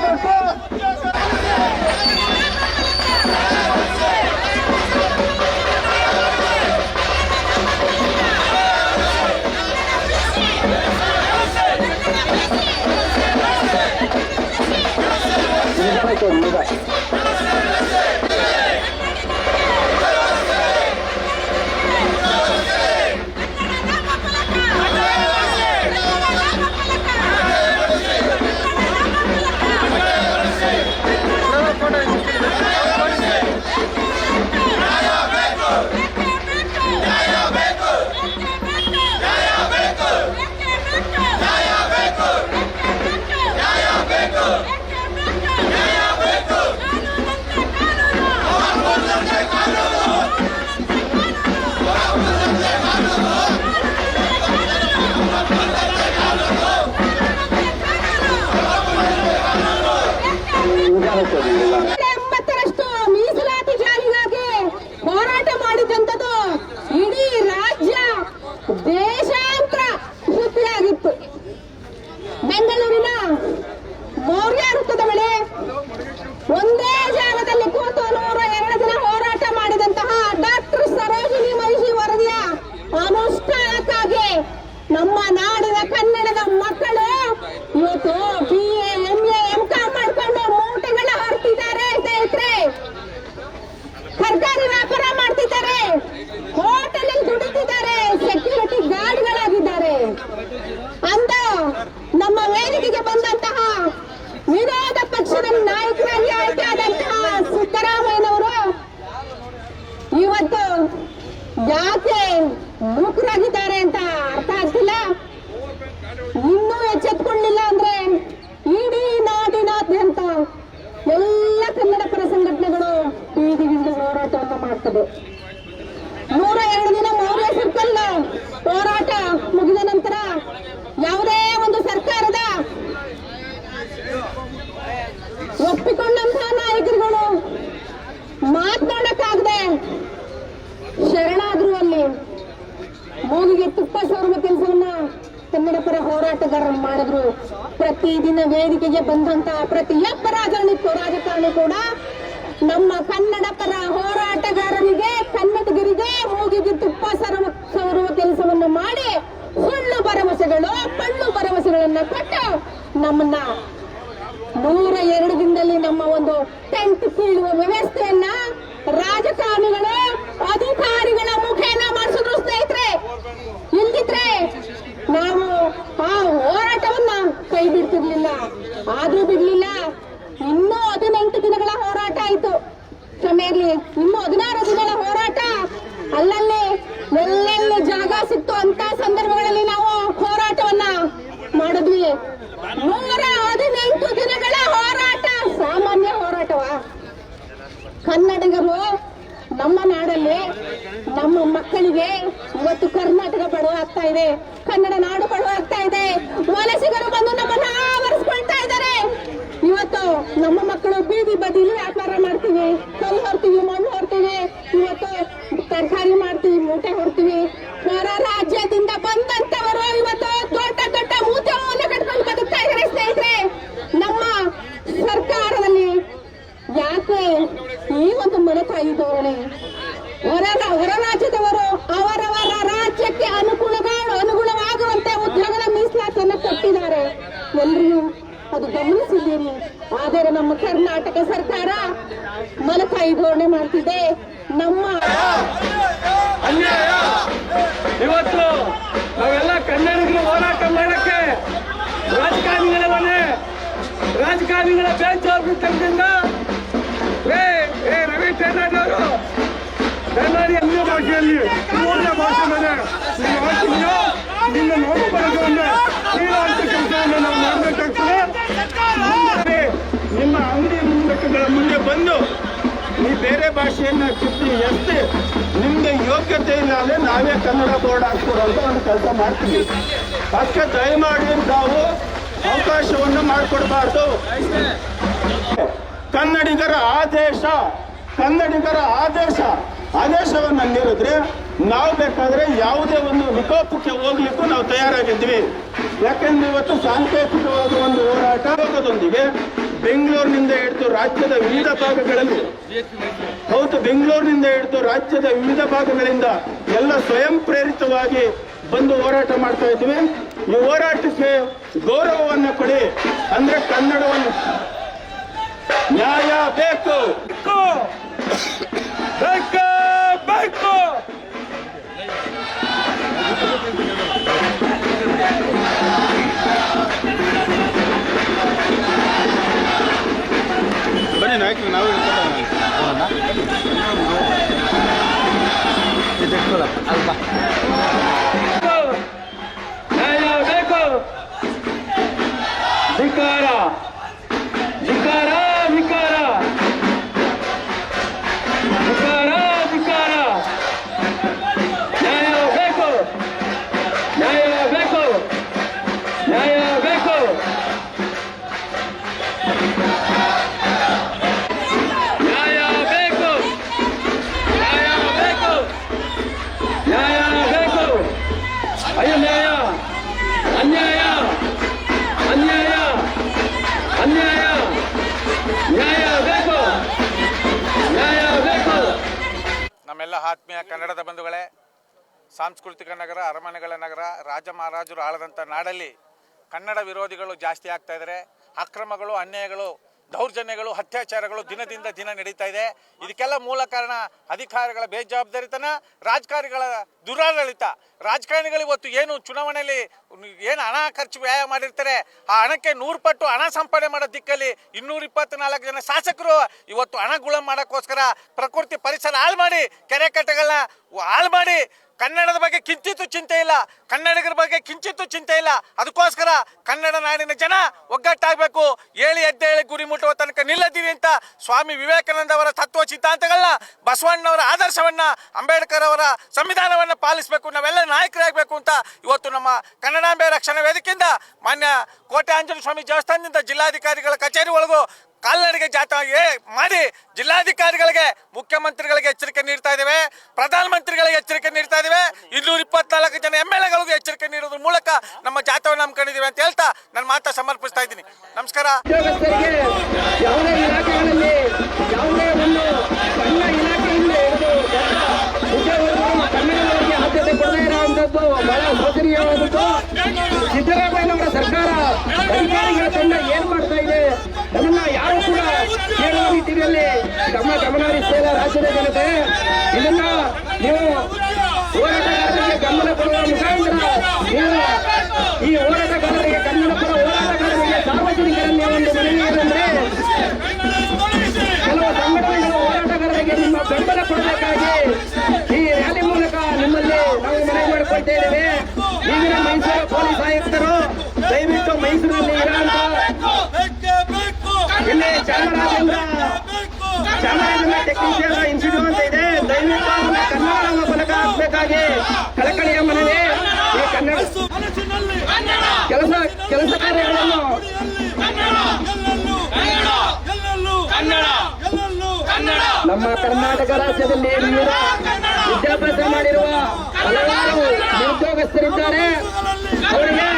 ಹೋರಾಟದ್ದು. 102 ದಿನ ಮೌರ್ಯ ಸರ್ಕಲ್ ಹೋರಾಟ ಮುಗಿದ ನಂತರ ಯಾವುದೇ ಒಂದು ಸರ್ಕಾರದ ಒಪ್ಪಿಕೊಂಡಂತಹ ನಾಯಕರುಗಳು ಮಾತನಾಡಕ್ಕಾಗದೆ ಶರಣಾದ್ರು. ಅಲ್ಲಿ ಮೂಗಿಗೆ ತುಪ್ಪ ಸವರುವ ಕೆಲಸವನ್ನ ಕನ್ನಡ ಪರ ಹೋರಾಟಗಾರರು ಮಾಡಿದ್ರು. ಪ್ರತಿದಿನ ವೇದಿಕೆಗೆ ಬಂದಂತಹ ಪ್ರತಿಯೊಬ್ಬ ರಾಜಕಾರಣಿ ಕೂಡ ನಮ್ಮ ಕನ್ನಡ ಪರ ಹೋರಾಟಗಾರರಿಗೆ, ಕನ್ನಡಿಗರಿಗೆ ಮೂಗಿಗೆ ತುಪ್ಪ ಸವರುವ ಕೆಲಸವನ್ನು ಮಾಡಿ ಸುಳ್ಳು ಭರವಸೆಗಳು, ಪಳ್ಳು ಭರವಸೆಗಳನ್ನ ಕೊಟ್ಟು ನಮ್ಮನ್ನ 102 ದಿನದಲ್ಲಿ ನಮ್ಮ ಒಂದು ಟೆಂಟ್ ಕೀಳುವ ವ್ಯವಸ್ಥೆಯನ್ನ ರಾಜಕಾರಣಿಗಳು, ಅಧಿಕಾರಿಗಳ ಮುಖೇನ ಮಾಡಿಸಿದ್ರು ಸ್ನೇಹಿತರೆ. ಇಲ್ದಿದ್ರೆ ನಾವು ಆ ಹೋರಾಟವನ್ನ ಕೈ ಬಿಡ್ತಿರ್ಲಿಲ್ಲ. ಆದ್ರೂ ಬಿಡ್ಲಿಲ್ಲ. ಇನ್ನೂ 18 ದಿನಗಳ ಹೋರಾಟ ಆಯ್ತು. ಕ್ಷಮೆ ಇರ್ಲಿ, ಇನ್ನೂ 16 ದಿನಗಳ ಹೋರಾಟ. ಅಲ್ಲಲ್ಲಿ ಎಲ್ಲೆಲ್ಲಿ ಜಾಗ ಸಿಕ್ತು ಅಂತ ಸಂದರ್ಭಗಳಲ್ಲಿ ನಾವು ಹೋರಾಟವನ್ನ ಮಾಡಿದ್ವಿ. 118 ದಿನಗಳ ಹೋರಾಟ ಸಾಮಾನ್ಯ ಹೋರಾಟವ? ಕನ್ನಡಿಗರು ನಮ್ಮ ನಾಡಲ್ಲಿ ನಮ್ಮ ಮಕ್ಕಳಿಗೆ ಇವತ್ತು ಕರ್ನಾಟಕ ಬಡವಾಗ್ತಾ ಇದೆ, ಕನ್ನಡ ನಾಡು ಬಡವಾಗ್ತಾ ಇದೆ. ವಲಸಿಗರು ಬಂದು ನಮ್ಮನ್ನ ಆವರಿಸ್ಕೊಳ್ತಾ ಇದ್ದಾರೆ. ಇವತ್ತು ನಮ್ಮ ಮಕ್ಕಳು ಬೀದಿ ಬದಿಲಿ ವ್ಯಾಪಾರ ಮಾಡ್ತೀವಿ, ಕಲ್ಲು ಹೊರ್ತೀವಿ, ಮಣ್ಣು ಹೊರ್ತೀವಿ, ಇವತ್ತು ತರಕಾರಿ ಮಾಡ್ತೀವಿ, ಮೂಟೆ ಹೊರ್ತೀವಿ. ಹೊರ ರಾಜ್ಯದಿಂದ ಬಂದಂತವರು ಇವತ್ತು ದೊಡ್ಡ ದೊಡ್ಡ ಮೂಟೆಯನ್ನು ಕಟ್ಕೊಂಡು ಬದುಕ್ತಾ ಇದ್ದಾರೆ ಸ್ನೇಹಿತರೆ. ನಮ್ಮ ಸರ್ಕಾರದಲ್ಲಿ ಯಾಕೆ ಈ ಒಂದು ಮನತಾಯಿ ಧೋರಣೆ? ಹೊರ ರಾಜ್ಯದವರು ಅವರವರ ರಾಜ್ಯಕ್ಕೆ ಅನುಗುಣವಾಗುವಂತೆ ಉದ್ಯೋಗದ ಮೀಸಲಾತಿಯನ್ನು ಕೊಟ್ಟಿದ್ದಾರೆ. ಎಲ್ರಿಗೂ ಅದು ಗಮನಿಸಿದ್ದೀರಿ. ಆದರೆ ನಮ್ಮ ಕರ್ನಾಟಕ ಸರ್ಕಾರ ಮನತಾಯಿ ಧೋರಣೆ ಮಾಡ್ತಿದೆ. ನಮ್ಮ ಅನ್ಯಾಯ. ಇವತ್ತು ನಾವೆಲ್ಲ ಕನ್ನಡಿಗರು ಹೋರಾಟ ಮಾಡಕ್ಕೆ ರಾಜಕಾರಣಿಗಳ ಬೇಜವಾಬ್ದಾರಿತನದಿಂದ ರವಿ ಟೇನಾಡವರು ಕನ್ನಡಿ ಅನ್ಯ ಭಾಷೆಯಲ್ಲಿ ಭಾಷೆ ಮೇಲೆ ನಿನ್ನ ನೋವು ಬರೋದನ್ನ ಅಂತ ಕೆಲಸವನ್ನು ನಾವು ಮಾಡಬೇಕಾಗ್ತದೆ. ನಿಮ್ಮ ಅಂಗಡಿ ಮುಂಗಟ್ಟುಗಳ ಮುಂದೆ ಬಂದು ನೀವು ಬೇರೆ ಭಾಷೆಯನ್ನ ಕಿತ್ತಿ ಎತ್ತಿ ನಿಮ್ಗೆ ಯೋಗ್ಯತೆ ಇಲ್ಲ ಅಂದ್ರೆ ನಾವೇ ಕನ್ನಡ ಬೋರ್ಡ್ ಹಾಕ್ಕೊಡೋ ಅಂತ ಒಂದು ಕೆಲಸ ಮಾಡ್ತೀವಿ. ಅದಕ್ಕೆ ದಯಮಾಡಿ ನಾವು ಅವಕಾಶವನ್ನು ಮಾಡಿಕೊಡ್ಬಾರ್ದು. ಕನ್ನಡಿಗರ ಆದೇಶವನ್ನು ನೀಡಿದ್ರೆ ನಾವು ಬೇಕಾದ್ರೆ ಯಾವುದೇ ಒಂದು ವಿಕೋಪಕ್ಕೆ ಹೋಗ್ಲಿಕ್ಕೂ ನಾವು ತಯಾರಾಗಿದ್ವಿ. ಯಾಕೆಂದ್ರೆ ಇವತ್ತು ಸಾಂಕೇತಿಕವಾದ ಒಂದು ಹೋರಾಟದೊಂದಿಗೆ ಬೆಂಗಳೂರಿನಿಂದ ಹಿಡಿದು ರಾಜ್ಯದ ವಿವಿಧ ಭಾಗಗಳಿಂದ ಎಲ್ಲ ಸ್ವಯಂ ಪ್ರೇರಿತವಾಗಿ ಬಂದು ಹೋರಾಟ ಮಾಡ್ತಾ ಇದ್ವಿ. ಈ ಹೋರಾಟಕ್ಕೆ ಗೌರವವನ್ನು ಕೊಡಿ. ಅಂದ್ರೆ ಕನ್ನಡವನ್ನು ನ್ಯಾಯ ಬೇಕು. ಬನ್ನಿ ನಾಯಕರು, ನಾವು ನ್ಯಾಯ ಬೇಕು. ಧಿಕ್ಕಾರ ಧಿಕ್ಕಾರ ಧಿಕ್ಕಾರ ಧಿಕ್ಕಾರ ಧಿಕ್ಕಾರ. ನ್ಯಾಯ ಬೇಕು, ನ್ಯಾಯ ಬೇಕು, ನ್ಯಾಯ ಬೇಕು. ನ್ಯಾಯ ಬೇಕು, ನ್ಯಾಯ ಬೇಕು, ನ್ಯಾಯ ಬೇಕು. ಅಯ್ಯೋ ನ್ಯಾಯ, ಅನ್ಯಾಯ, ಅನ್ಯಾಯ, ಅನ್ಯಾಯ, ನ್ಯಾಯ ಬೇಕು, ನ್ಯಾಯ ಬೇಕು. ನಮ್ಮೆಲ್ಲ ಆತ್ಮೀಯ ಕನ್ನಡದ ಬಂಧುಗಳೇ, ಸಾಂಸ್ಕೃತಿಕ ನಗರ, ಅರಮನೆಗಳ ನಗರ, ರಾಜ ಮಹಾರಾಜರು ಆಳದಂಥ ನಾಡಲ್ಲಿ ಕನ್ನಡ ವಿರೋಧಿಗಳು ಜಾಸ್ತಿ ಆಗ್ತಾ ಇದ್ದಾರೆ. ಅಕ್ರಮಗಳು, ಅನ್ಯಾಯಗಳು, ದೌರ್ಜನ್ಯಗಳು, ಅತ್ಯಾಚಾರಗಳು ದಿನದಿಂದ ದಿನ ನಡೀತಾ ಇದೆ. ಇದಕ್ಕೆಲ್ಲ ಮೂಲ ಕಾರಣ ಅಧಿಕಾರಿಗಳ ಬೇಜವಾಬ್ದಾರಿತನ, ರಾಜಕಾರಣಿಗಳ ದುರಾಡಳಿತ. ರಾಜಕಾರಣಿಗಳು ಇವತ್ತು ಏನು ಚುನಾವಣೆಯಲ್ಲಿ ಏನು ಹಣ ಖರ್ಚು ವ್ಯಯ ಮಾಡಿರ್ತಾರೆ, ಆ ಹಣಕ್ಕೆ 100 ಪಟ್ಟು ಹಣ ಸಂಪಾದನೆ ಮಾಡೋ ದಿಕ್ಕಲ್ಲಿ 224 ಜನ ಶಾಸಕರು ಇವತ್ತು ಹಣ ಗುಳ ಮಾಡೋಕ್ಕೋಸ್ಕರ ಪ್ರಕೃತಿ ಪರಿಸರ ಹಾಳು ಮಾಡಿ, ಕೆರೆ ಕಟ್ಟೆಗಳನ್ನ ಹಾಳು ಮಾಡಿ, ಕನ್ನಡದ ಬಗ್ಗೆ ಕಿಂಚಿತ್ತೂ ಚಿಂತೆ ಇಲ್ಲ, ಕನ್ನಡಿಗರ ಬಗ್ಗೆ ಕಿಂಚಿತ್ತೂ ಚಿಂತೆ ಇಲ್ಲ. ಅದಕ್ಕೋಸ್ಕರ ಕನ್ನಡ ನಾಡಿನ ಜನ ಒಗ್ಗಟ್ಟಾಗಬೇಕು, ಹೇಳಿ ಎದ್ದೇಳಿ ಗುರಿ ಮುಟ್ಟುವ ತನಕ ನಿಲ್ಲದಿರಿ ಅಂತ ಸ್ವಾಮಿ ವಿವೇಕಾನಂದ ಅವರ ತತ್ವ ಸಿದ್ಧಾಂತಗಳನ್ನ, ಬಸವಣ್ಣವರ ಆದರ್ಶವನ್ನ, ಅಂಬೇಡ್ಕರ್ ಅವರ ಸಂವಿಧಾನವನ್ನ ಪಾಲಿಸಬೇಕು, ನಾವೆಲ್ಲ ನಾಯಕರಾಗಬೇಕು ಅಂತ ಇವತ್ತು ನಮ್ಮ ಕನ್ನಡಾಂಬೆ ರಕ್ಷಣಾ ವೇದಿಕೆಯಿಂದ ಮಾನ್ಯ ಕೋಟೆ ಆಂಜನೇಯ ಸ್ವಾಮಿ ದೇವಸ್ಥಾನದಿಂದ ಜಿಲ್ಲಾಧಿಕಾರಿಗಳ ಕಚೇರಿ ಒಳಗೂ ಕಾಲ್ನಡಿಗೆ ಜಾಥಾ ಮಾಡಿ ಜಿಲ್ಲಾಧಿಕಾರಿಗಳಿಗೆ, ಮುಖ್ಯಮಂತ್ರಿಗಳಿಗೆ ಎಚ್ಚರಿಕೆ ನೀಡ್ತಾ ಇದ್ದೇವೆ, ಪ್ರಧಾನಮಂತ್ರಿಗಳಿಗೆ ಎಚ್ಚರಿಕೆ ನೀಡ್ತಾ ಇದ್ದೇವೆ, 224 ಜನ MLAಗಳಿಗೂ ಎಚ್ಚರಿಕೆ ನೀಡೋದ್ರ ಮೂಲಕ ನಮ್ಮ ಜಾಥಾವನ್ನು ಹಮ್ಮಿಕೊಂಡಿದ್ದೀವಿ ಅಂತ ಹೇಳ್ತಾ ನನ್ನ ಮಾತಾ ಸಮರ್ಪಿಸ್ತಾ ಇದ್ದೀನಿ. ನಮಸ್ಕಾರ. ಉದ್ಯೋಗಸ್ಥರಿಗೆ ಯಾವುದೇ ಇಲಾಖೆಗಳಲ್ಲಿ ಯಾವುದೇ ಒಂದು ಸಣ್ಣ ಇಲಾಖೆಯಿಂದ ಹಿಡಿದು ಉದ್ಯೋಗಗಳು ಕನ್ನಡಗಳಿಗೆ ಆದ್ಯತೆ ಕೊಡದೇ ಇರುವಂತದ್ದು ಬಹಳ ಶೋಚನೀಯವಾದದ್ದು. ಸಿದ್ದರಾಮಯ್ಯನವರ ಸರ್ಕಾರ ಅಧಿಕಾರಿಗಳ ತಂಡ ಏನ್ ಮಾಡ್ತಾ ಇದೆ ಅದನ್ನ ಯಾರು ಕೂಡ ಕೇಳುವ ರೀತಿಯಲ್ಲಿ ಗಮನ ಹರಿಸ್ತಾ ಇಲ್ಲ ರಾಜ್ಯದ ಜನತೆ. ಇದನ್ನ ನೀವು ಹೋರಾಟಗಾರರಿಗೆ ಗಮನ ಕೊಡುವ ಮುಖಾಂತರ ನೀವು ಈ ಹೋರಾಟಗಾರರಿಗೆ ಕನ್ನಡ ಪರ ಹೋರಾಟಗಾರರಿಗೆ ಸಾರ್ವಜನಿಕರಲ್ಲಿ ಒಂದು ಮನವಿ ಏನಂದ್ರೆ ಕೆಲವು ಸಂಘಟನೆಗಳ ಹೋರಾಟಗಾರರಿಗೆ ನಿಮ್ಮ ಬೆಂಬಲ ಕೊಡಬೇಕಾಗಿ ಈ ರ್ಯಾಲಿ ಮೂಲಕ ನಿಮ್ಮಲ್ಲಿ ನಾವು ಮನವಿ ಮಾಡಿಕೊಳ್ತಾ ಇದ್ದೇವೆ. ಈಗಿನ ಮೈಸೂರು ಪೊಲೀಸ್ ಆಯುಕ್ತರು ದಯವಿಟ್ಟು ಮೈಸೂರಿನಲ್ಲಿ ಇರುವಂತ ಇಲ್ಲಿ ಚಾಮರಾಜೇಂದ್ರ ಟೆಕ್ನಿಷಿಯನ್ ಇನ್ಸ್ಟಿಟ್ಯೂಟ್ ಅಂತ ಇದೆ, ದಯವಿಟ್ಟು ಕನ್ನಡ ಫಲಕ ಹಾಕಬೇಕಾಗಿ ಕಳಕಳಿಯ ಮನವಿ. ಈ ಕನ್ನಡ ಕೆಲಸ ಕಾರ್ಯಗಳನ್ನು ನಮ್ಮ ಕರ್ನಾಟಕ ರಾಜ್ಯದಲ್ಲಿ ವಿದ್ಯಾಭ್ಯಾಸ ಮಾಡಿರುವ ಹಲವಾರು ಉದ್ಯೋಗಸ್ಥರಿದ್ದಾರೆ. ಅವರಿಗೆ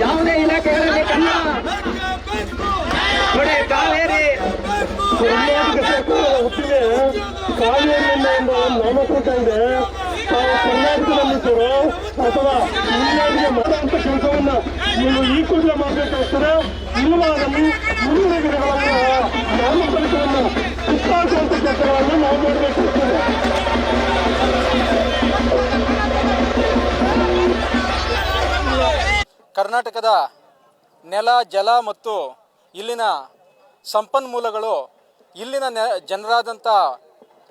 ಯಾವುದೇ ಇಲಾಖೆಗಳಲ್ಲಿ ಕನ್ನಡ ನೋಡಿ, ಕಾವೇರಿ ಕರ್ನಾಟಕ ಸರ್ಕಾರ ಹುಟ್ಟಿದೆ, ಕಾವೇರಿಯಿಂದ ಒಂದು ನಾಮಕೃತ ಇದೆ. ಕರ್ನಾಟಕದಲ್ಲಿ ಸರ್ ಅಥವಾ ಇಂಗ್ಲೆಂಡ್ಗೆ ಮಾಡುವಂತ ಕೆಲಸವನ್ನ ನೀವು ಈ ಕೂಡಲೇ ಮಾಡಬೇಕಾಗ್ತದೆ. ಇಲ್ಲವಾದಲ್ಲಿ ಮುಂದಿನ ದಿನಗಳಲ್ಲಿ ನಾಮಫಲಕವನ್ನು ಕಿತ್ತಾಕುವಂತ ಕೆಲಸಗಳನ್ನು ನಾವು ಮಾಡಬೇಕಾಗ್ತದೆ. ಕರ್ನಾಟಕದ ನೆಲ, ಜಲ ಮತ್ತು ಇಲ್ಲಿನ ಸಂಪನ್ಮೂಲಗಳು ಇಲ್ಲಿನ ಜನರಾದಂಥ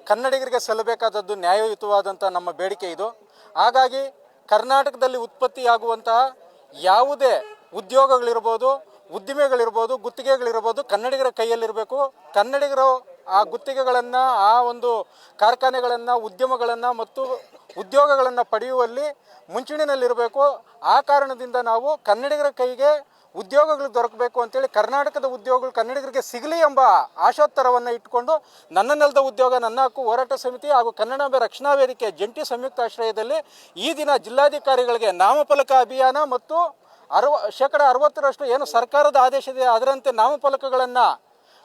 ಕನ್ನಡಿಗರಿಗೆ ಸಲ್ಲಬೇಕಾದದ್ದು ನ್ಯಾಯಯುತವಾದಂಥ ನಮ್ಮ ಬೇಡಿಕೆ ಇದು. ಹಾಗಾಗಿ ಕರ್ನಾಟಕದಲ್ಲಿ ಉತ್ಪತ್ತಿಯಾಗುವಂತಹ ಯಾವುದೇ ಉದ್ಯೋಗಗಳಿರ್ಬೋದು, ಉದ್ದಿಮೆಗಳಿರ್ಬೋದು, ಗುತ್ತಿಗೆಗಳಿರ್ಬೋದು ಕನ್ನಡಿಗರ ಕೈಯಲ್ಲಿರಬೇಕು. ಕನ್ನಡಿಗರು ಆ ಗುತ್ತಿಗೆಗಳನ್ನು, ಆ ಒಂದು ಕಾರ್ಖಾನೆಗಳನ್ನು, ಉದ್ಯಮಗಳನ್ನು ಮತ್ತು ಉದ್ಯೋಗಗಳನ್ನು ಪಡೆಯುವಲ್ಲಿ ಮುಂಚೂಣಿನಲ್ಲಿರಬೇಕು. ಆ ಕಾರಣದಿಂದ ನಾವು ಕನ್ನಡಿಗರ ಕೈಗೆ ಉದ್ಯೋಗಗಳು ದೊರಕಬೇಕು ಅಂತೇಳಿ ಕರ್ನಾಟಕದ ಉದ್ಯೋಗಗಳು ಕನ್ನಡಿಗರಿಗೆ ಸಿಗಲಿ ಎಂಬ ಆಶೋತ್ತರವನ್ನು ಇಟ್ಟುಕೊಂಡು ನನ್ನ ನೆಲದ ಉದ್ಯೋಗ ನನ್ನ ಹಕ್ಕು ಹೋರಾಟ ಸಮಿತಿ ಹಾಗೂ ಕನ್ನಡಾಂಬೆ ರಕ್ಷಣಾ ವೇದಿಕೆ ಜಂಟಿ ಸಂಯುಕ್ತಾಶ್ರಯದಲ್ಲಿ ಈ ದಿನ ಜಿಲ್ಲಾಧಿಕಾರಿಗಳಿಗೆ ನಾಮಫಲಕ ಅಭಿಯಾನ ಮತ್ತು 60% ಏನು ಸರ್ಕಾರದ ಆದೇಶ ಇದೆ ಅದರಂತೆ ನಾಮಫಲಕಗಳನ್ನು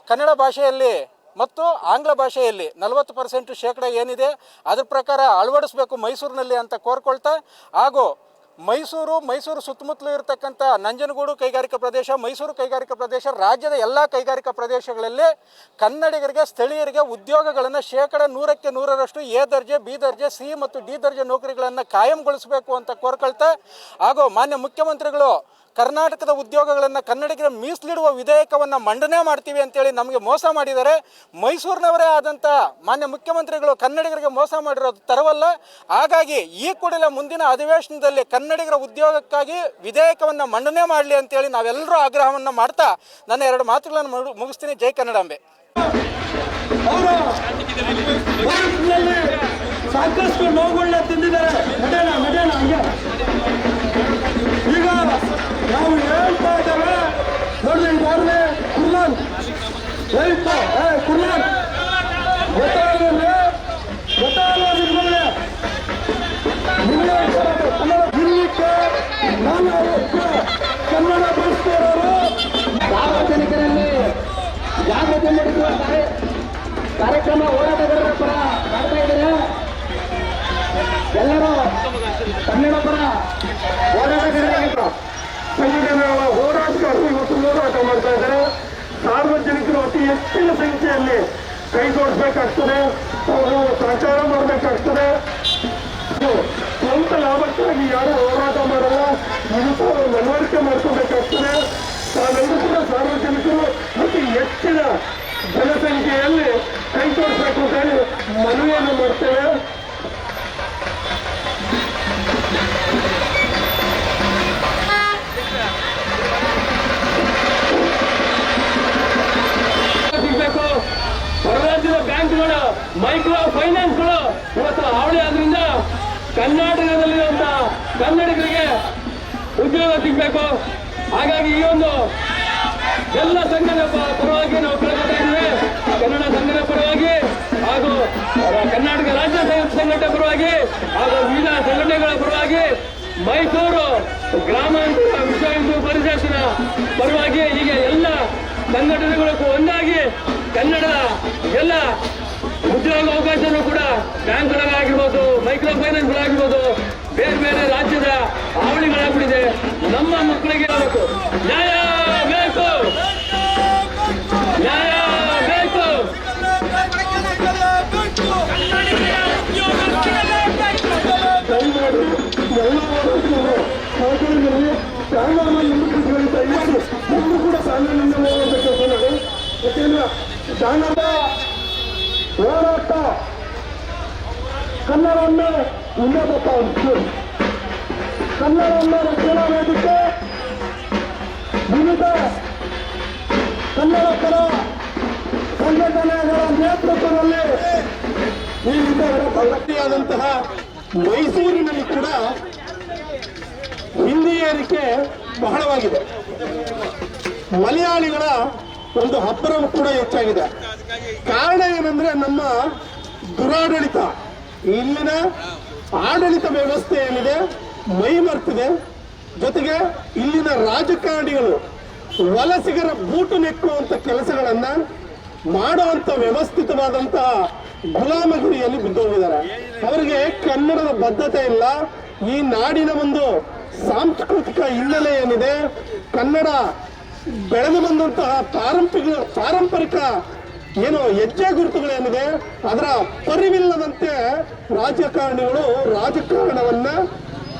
ಕನ್ನಡ ಭಾಷೆಯಲ್ಲಿ ಮತ್ತು ಆಂಗ್ಲ ಭಾಷೆಯಲ್ಲಿ 40% ಏನಿದೆ ಅದರ ಪ್ರಕಾರ ಅಳವಡಿಸಬೇಕು ಮೈಸೂರಿನಲ್ಲಿ ಅಂತ ಕೋರ್ಕೊಳ್ತಾ, ಹಾಗೂ ಮೈಸೂರು ಸುತ್ತಮುತ್ತಲೂ ಇರತಕ್ಕಂಥ ನಂಜನಗೂಡು ಕೈಗಾರಿಕಾ ಪ್ರದೇಶ, ಮೈಸೂರು ಕೈಗಾರಿಕಾ ಪ್ರದೇಶ, ರಾಜ್ಯದ ಎಲ್ಲ ಕೈಗಾರಿಕಾ ಪ್ರದೇಶಗಳಲ್ಲಿ ಕನ್ನಡಿಗರಿಗೆ, ಸ್ಥಳೀಯರಿಗೆ ಉದ್ಯೋಗಗಳನ್ನು 100% ಎ ದರ್ಜೆ, ಬಿ ದರ್ಜೆ, ಸಿ ಮತ್ತು ಡಿ ದರ್ಜೆ ನೌಕರಿಗಳನ್ನು ಕಾಯಂಗೊಳಿಸಬೇಕು ಅಂತ ಕೋರ್ಕೊಳ್ತಾ, ಹಾಗೂ ಮಾನ್ಯ ಮುಖ್ಯಮಂತ್ರಿಗಳು ಕರ್ನಾಟಕದ ಉದ್ಯೋಗಗಳನ್ನು ಕನ್ನಡಿಗರ ಮೀಸಲಿಡುವ ವಿಧೇಯಕವನ್ನು ಮಂಡನೆ ಮಾಡ್ತೀವಿ ಅಂತೇಳಿ ನಮಗೆ ಮೋಸ ಮಾಡಿದ್ದಾರೆ. ಮೈಸೂರಿನವರೇ ಆದಂಥ ಮಾನ್ಯ ಮುಖ್ಯಮಂತ್ರಿಗಳು ಕನ್ನಡಿಗರಿಗೆ ಮೋಸ ಮಾಡಿರೋದು ತರವಲ್ಲ. ಹಾಗಾಗಿ ಈ ಕೂಡಲೇ ಮುಂದಿನ ಅಧಿವೇಶನದಲ್ಲಿ ಕನ್ನಡಿಗರ ಉದ್ಯೋಗಕ್ಕಾಗಿ ವಿಧೇಯಕವನ್ನು ಮಂಡನೆ ಮಾಡಲಿ ಅಂತೇಳಿ ನಾವೆಲ್ಲರೂ ಆಗ್ರಹವನ್ನು ಮಾಡ್ತಾ ನನ್ನ 2 ಮಾತುಗಳನ್ನು ಮುಗಿಸ್ತೀನಿ. ಜೈ ಕನ್ನಡಾಂಬೆ. ಸಾಕಷ್ಟು ನೋವುಗಳನ್ನ ತಿಂದಿದ್ದಾರೆ. ಈಗ ನಾವು ಹೇಳ್ತಾ ಇದ್ದೇವೆ ನೋಡಿ, ಈಗಾಗಲೇ ಕುರ್ಲಾನ್ ಕನ್ನಡ ಬಳಸ್ತಿರೋರು ಸಾರ್ವಜನಿಕರಲ್ಲಿ ಜಾಗೃತಿ ಮೂಡಿಸುವ ಕಾರ್ಯಕ್ರಮ ಹೋರಾಟಗಾರರ ಪರ ಮಾಡ್ತಾ ಇದ್ದಾರೆ. ಎಲ್ಲರೂ ಕನ್ನಡ ಪರ ಹೋರಾಟಗಾರರ ಸಂಘಟನೆಗಳ ಹೋರಾಟಗಾರರು ಇವತ್ತು ಹೋರಾಟ ಮಾಡ್ತಾ ಇದ್ದಾರೆ. ಸಾರ್ವಜನಿಕರು ಅತಿ ಹೆಚ್ಚಿನ ಸಂಖ್ಯೆಯಲ್ಲಿ ಕೈ ಜೋಡಿಸಬೇಕಾಗ್ತದೆ, ಅವರು ಸಹಕಾರ ಮಾಡಬೇಕಾಗ್ತದೆ. ಸ್ವಂತ ಲಾಭಕ್ಕಾಗಿ ಯಾರು ಹೋರಾಟ ಮಾಡಲ್ಲ, ಇದು ಮನವರಿಕೆ ಮಾಡ್ಕೋಬೇಕಾಗ್ತದೆ. ತಾವೆಲ್ಲರೂ ಕೂಡ ಸಾರ್ವಜನಿಕರು ಅತಿ ಹೆಚ್ಚಿನ ಜನಸಂಖ್ಯೆಯಲ್ಲಿ ಕೈ ಜೋಡಿಸಬೇಕು ಅಂತ ಹೇಳಿ ಮನವಿಯನ್ನು ಮಾಡ್ತೇವೆ. ಮೈಕ್ರೋ ಫೈನಾನ್ಸ್ಗಳು ಇವತ್ತು ಹಾವಳಿ ಆದ್ರಿಂದ ಕರ್ನಾಟಕದಲ್ಲಿರುವಂತಹ ಕನ್ನಡಿಗರಿಗೆ ಉದ್ಯೋಗ ಸಿಗಬೇಕು. ಹಾಗಾಗಿ ಈ ಒಂದು ಎಲ್ಲ ಸಂಘದ ಪರವಾಗಿ ನಾವು ಕೇಳ್ಕೊತಾ ಇದ್ದೇವೆ. ಕನ್ನಡ ಸಂಘದ ಪರವಾಗಿ ಹಾಗೂ ಕರ್ನಾಟಕ ರಾಜ್ಯ ಸಂಘಟನೆ ಪರವಾಗಿ ಹಾಗೂ ವಿವಿಧ ಸಂಘಟನೆಗಳ ಪರವಾಗಿ ಮೈಸೂರು ಗ್ರಾಮಾಂತರ ವಿಶ್ವ ಹಿಂದೂ ಪರಿಷತ್ತಿನ ಪರವಾಗಿ ಹೀಗೆ ಎಲ್ಲ ಸಂಘಟನೆಗಳಿಗೂ ಒಂದಾಗಿ ಕನ್ನಡದ ಎಲ್ಲ ಉದ್ಯೋಗ ಅವಕಾಶನೂ ಕೂಡ ಬ್ಯಾಂಕ್ಗಳಾಗಿರ್ಬೋದು, ಮೈಕ್ರೋ ಫೈನಾನ್ಸ್ಗಳಾಗಿರ್ಬೋದು, ಬೇರೆ ಬೇರೆ ರಾಜ್ಯದ ಹಾವಳಿಗಳಾಗ್ಬಿಟ್ಟಿದೆ. ನಮ್ಮ ಮಕ್ಕಳಿಗೆ ಬೇಕು, ನ್ಯಾಯ ಬೇಕು, ನ್ಯಾಯ ಬೇಕು. ಹೋರಾಟ ಕನ್ನಡವನ್ನು ಉನ್ನತ ಕನ್ನಡವನ್ನು ರಕ್ಷಣಾ ವೇದಿಕೆ ವಿವಿಧ ಕನ್ನಡ ಪರ ಸಂಘಟನೆಗಳ ನೇತೃತ್ವದಲ್ಲಿ ಈ ಭಕ್ತಿಯಾದಂತಹ ಮೈಸೂರಿನಲ್ಲಿ ಕೂಡ ಹಿಂದಿ ಏರಿಕೆ ಬಹಳವಾಗಿದೆ. ಮಲಯಾಳಿಗಳ ಒಂದು ಅಬ್ಬರವು ಕೂಡ ಹೆಚ್ಚಾಗಿದೆ. ಕಾರಣ ಏನಂದ್ರೆ ನಮ್ಮ ದುರಾಡಳಿತ, ಇಲ್ಲಿನ ಆಡಳಿತ ವ್ಯವಸ್ಥೆ ಏನಿದೆ ಮೈಮರ್ತಿದೆ. ಜೊತೆಗೆ ಇಲ್ಲಿನ ರಾಜಕಾರಣಿಗಳು ವಲಸಿಗರ ಬೂಟು ನೆಕ್ಕುವಂತ ಕೆಲಸಗಳನ್ನ ಮಾಡುವಂತ ವ್ಯವಸ್ಥಿತವಾದಂತಹ ಗುಲಾಮಗಿರಿಯಲ್ಲಿ ಬಿದ್ದೋಗಿದ್ದಾರೆ. ಅವರಿಗೆ ಕನ್ನಡದ ಬದ್ಧತೆ ಇಲ್ಲ. ಈ ನಾಡಿನ ಒಂದು ಸಾಂಸ್ಕೃತಿಕ ಹಿನ್ನೆಲೆ ಏನಿದೆ, ಕನ್ನಡ ಬೆಳೆದು ಬಂದಂತಹ ಪಾರಂಪರಿಕ ಏನು ಹೆಜ್ಜೆ ಗುರುತುಗಳೇನಿದೆ ಅದರ ಪರಿವಿಲ್ಲದಂತೆ ರಾಜಕಾರಣಿಗಳು ರಾಜಕಾರಣವನ್ನ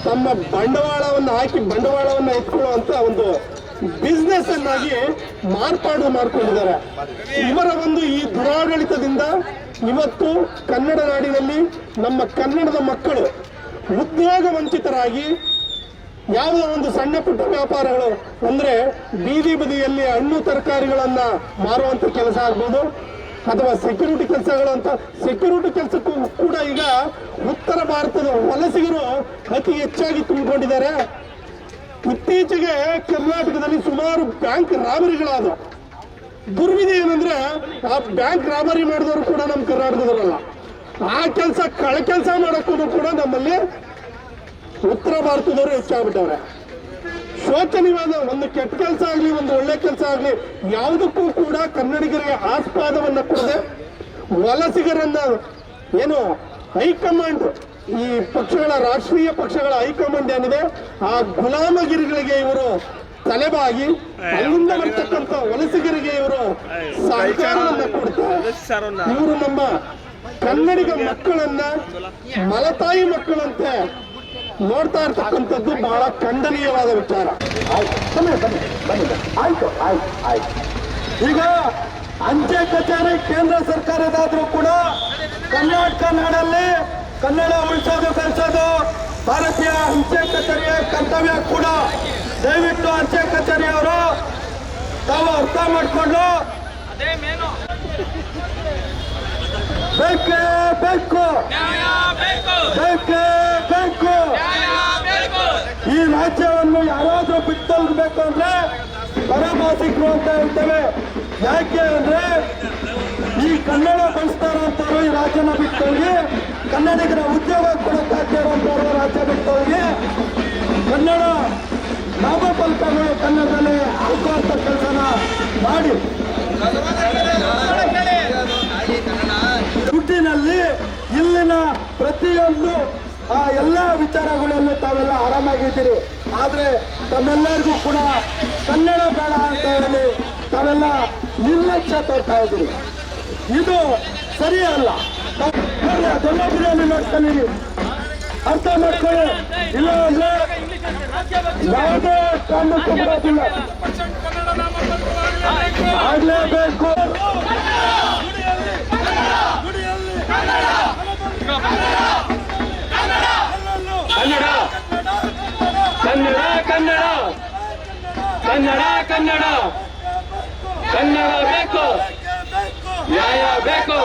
ತಮ್ಮ ಬಂಡವಾಳವನ್ನು ಹಾಕಿ ಬಂಡವಾಳವನ್ನು ಎತ್ಕೊಳ್ಳುವಂತ ಒಂದು ಬಿಸ್ನೆಸ್ ಅನ್ನಾಗಿ ಮಾಡ್ಕೊಂಡಿದ್ದಾರೆ. ಇವರ ಒಂದು ಈ ದುರಾಡಳಿತದಿಂದ ಇವತ್ತು ಕನ್ನಡ ನಾಡಿನಲ್ಲಿ ನಮ್ಮ ಕನ್ನಡದ ಮಕ್ಕಳು ಉದ್ಯೋಗ ವಂಚಿತರಾಗಿ ಯಾವುದೋ ಒಂದು ಸಣ್ಣ ಪುಟ್ಟ ವ್ಯಾಪಾರಗಳು ಅಂದ್ರೆ ಬೀದಿ ಬದಿಯಲ್ಲಿ ಹಣ್ಣು ತರಕಾರಿಗಳನ್ನ ಮಾರುವಂತ ಕೆಲಸ ಆಗ್ಬೋದು, ಅಥವಾ ಸೆಕ್ಯೂರಿಟಿ ಕೆಲಸಕ್ಕೂ ಕೂಡ ಈಗ ಉತ್ತರ ಭಾರತದ ವಲಸಿಗರು ಅತಿ ಹೆಚ್ಚಾಗಿ ತುಂಬಿಕೊಂಡಿದ್ದಾರೆ. ಇತ್ತೀಚೆಗೆ ಕರ್ನಾಟಕದಲ್ಲಿ ಸುಮಾರು ಬ್ಯಾಂಕ್ ರಾಬರಿಗಳಾದ. ದುರ್ವಿಧಿ ಏನಂದ್ರೆ ಆ ಬ್ಯಾಂಕ್ ರಾಬರಿ ಮಾಡಿದವರು ಕೂಡ ನಮ್ಮ ಕರ್ನಾಟಕದವರಲ್ಲ. ಆ ಕೆಲಸ ಕೆಲಸ ಮಾಡೋಕ್ಕೂ ಕೂಡ ನಮ್ಮಲ್ಲಿ ಉತ್ತರ ಭಾರತದವರು ಹೆಚ್ಚಾಗ್ಬಿಟ್ಟವ್ರೆ. ಶೋಚನೀಯವಾದ ಒಂದು ಕೆಟ್ಟ ಕೆಲಸ ಆಗ್ಲಿ, ಒಂದು ಒಳ್ಳೆ ಕೆಲಸ ಆಗ್ಲಿ, ಯಾವುದಕ್ಕೂ ಕೂಡ ಕನ್ನಡಿಗರಿಗೆ ಆಸ್ಪಾದವನ್ನ ಕೊಡದೆ ವಲಸಿಗರನ್ನ ಏನು ಹೈಕಮಾಂಡ್, ಈ ಪಕ್ಷಗಳ ರಾಷ್ಟ್ರೀಯ ಪಕ್ಷಗಳ ಹೈಕಮಾಂಡ್ ಏನಿದೆ ಆ ಗುಲಾಮಗಿರಿಗಳಿಗೆ ಇವರು ತಲೆಬಾಗಿ ಅಲ್ಲಿಂದ ಬರ್ತಕ್ಕಂಥ ವಲಸಿಗರಿಗೆ ಇವರು ಸಹಕಾರವನ್ನ ಕೊಡ್ತಾರೆ. ಇವರು ನಮ್ಮ ಕನ್ನಡಿಗ ಮಕ್ಕಳನ್ನ ಮಲತಾಯಿ ಮಕ್ಕಳಂತೆ ನೋಡ್ತಾ ಇರ್ತಕ್ಕಂಥದ್ದು ಬಹಳ ಖಂಡನೀಯವಾದ ವಿಚಾರ. ಆಯ್ತು. ಈಗ ಅಂಚೆ ಕಚೇರಿ ಕೇಂದ್ರ ಸರ್ಕಾರದಾದ್ರೂ ಕೂಡ ಕರ್ನಾಟಕ ನಾಡಲ್ಲಿ ಕನ್ನಡ ಉಳಿಸೋದು ಬೆಳೆಸೋದು ಭಾರತೀಯ ಅಂಚೆ ಕಚೇರಿಯ ಕರ್ತವ್ಯ ಕೂಡ. ದಯವಿಟ್ಟು ಅಂಚೆ ಕಚೇರಿಯವರು ತಾವು ಅರ್ಥ ಮಾಡಿಕೊಂಡು ಬೇಕೇ ಬೇಕು, ಬೇಕೇ ಬೇಕು. ಈ ರಾಜ್ಯವನ್ನು ಯಾರಾದ್ರೂ ಬಿಟ್ಟೋಗ್ಬೇಕು ಅಂದ್ರೆ ಪರಭಾಷಿಕರು ಅಂತ ಹೇಳ್ತೇವೆ. ಯಾಕೆ ಅಂದ್ರೆ ಈ ಕನ್ನಡ ಬಳಸ್ತಾ ಇರೋಂಥವ್ರು ಈ ರಾಜ್ಯನ ಬಿಟ್ಟೋಗಿ, ಕನ್ನಡಿಗರ ಉದ್ಯೋಗ ಕೊಡಕ್ಕಾಗ್ತಾ ಇರೋಂಥವ್ರು ರಾಜ್ಯ ಬಿಟ್ಟೋಗಿ ಕನ್ನಡ ನಾಮಫಲಕಗಳು ಕನ್ನಡದಲ್ಲಿ ಹಾಕುವಂತ ಕೆಲಸನ ಮಾಡಿ ದುಡ್ಡಿನಲ್ಲಿ ಇಲ್ಲಿನ ಪ್ರತಿಯೊಂದು ಎಲ್ಲ ವಿಚಾರಗಳಲ್ಲೂ ತಾವೆಲ್ಲ ಆರಾಮಾಗಿದ್ದೀರಿ. ಆದ್ರೆ ತಮ್ಮೆಲ್ಲರಿಗೂ ಕೂಡ ಕನ್ನಡ ಬೇಡ ಅಂತ ಹೇಳಿ ತಾವೆಲ್ಲ ನಿರ್ಲಕ್ಷ್ಯ ತೋರ್ತಾ ಇದ್ದೀರಿ. ಇದು ಸರಿಯಲ್ಲ. ದೊಡ್ಡ ಬಿರಿಯಾನಿ ನೋಡ್ಕೊಳ್ಳಿ, ಅರ್ಥ ಮಾಡ್ಕೊಳ್ಳಿ. ಇಲ್ಲ ಅಂದ್ರೆ ಯಾವುದೇ ಕಾರಣಕ್ಕೂ ಬಿಡೋದಿಲ್ಲ, ಆಗ್ಲೇಬೇಕು. ಕನ್ನಡ ಕನ್ನಡ ಕನ್ನಡ ಕನ್ನಡ ಕನ್ನಡ ಬೇಕು, ನ್ಯಾಯ ಬೇಕು,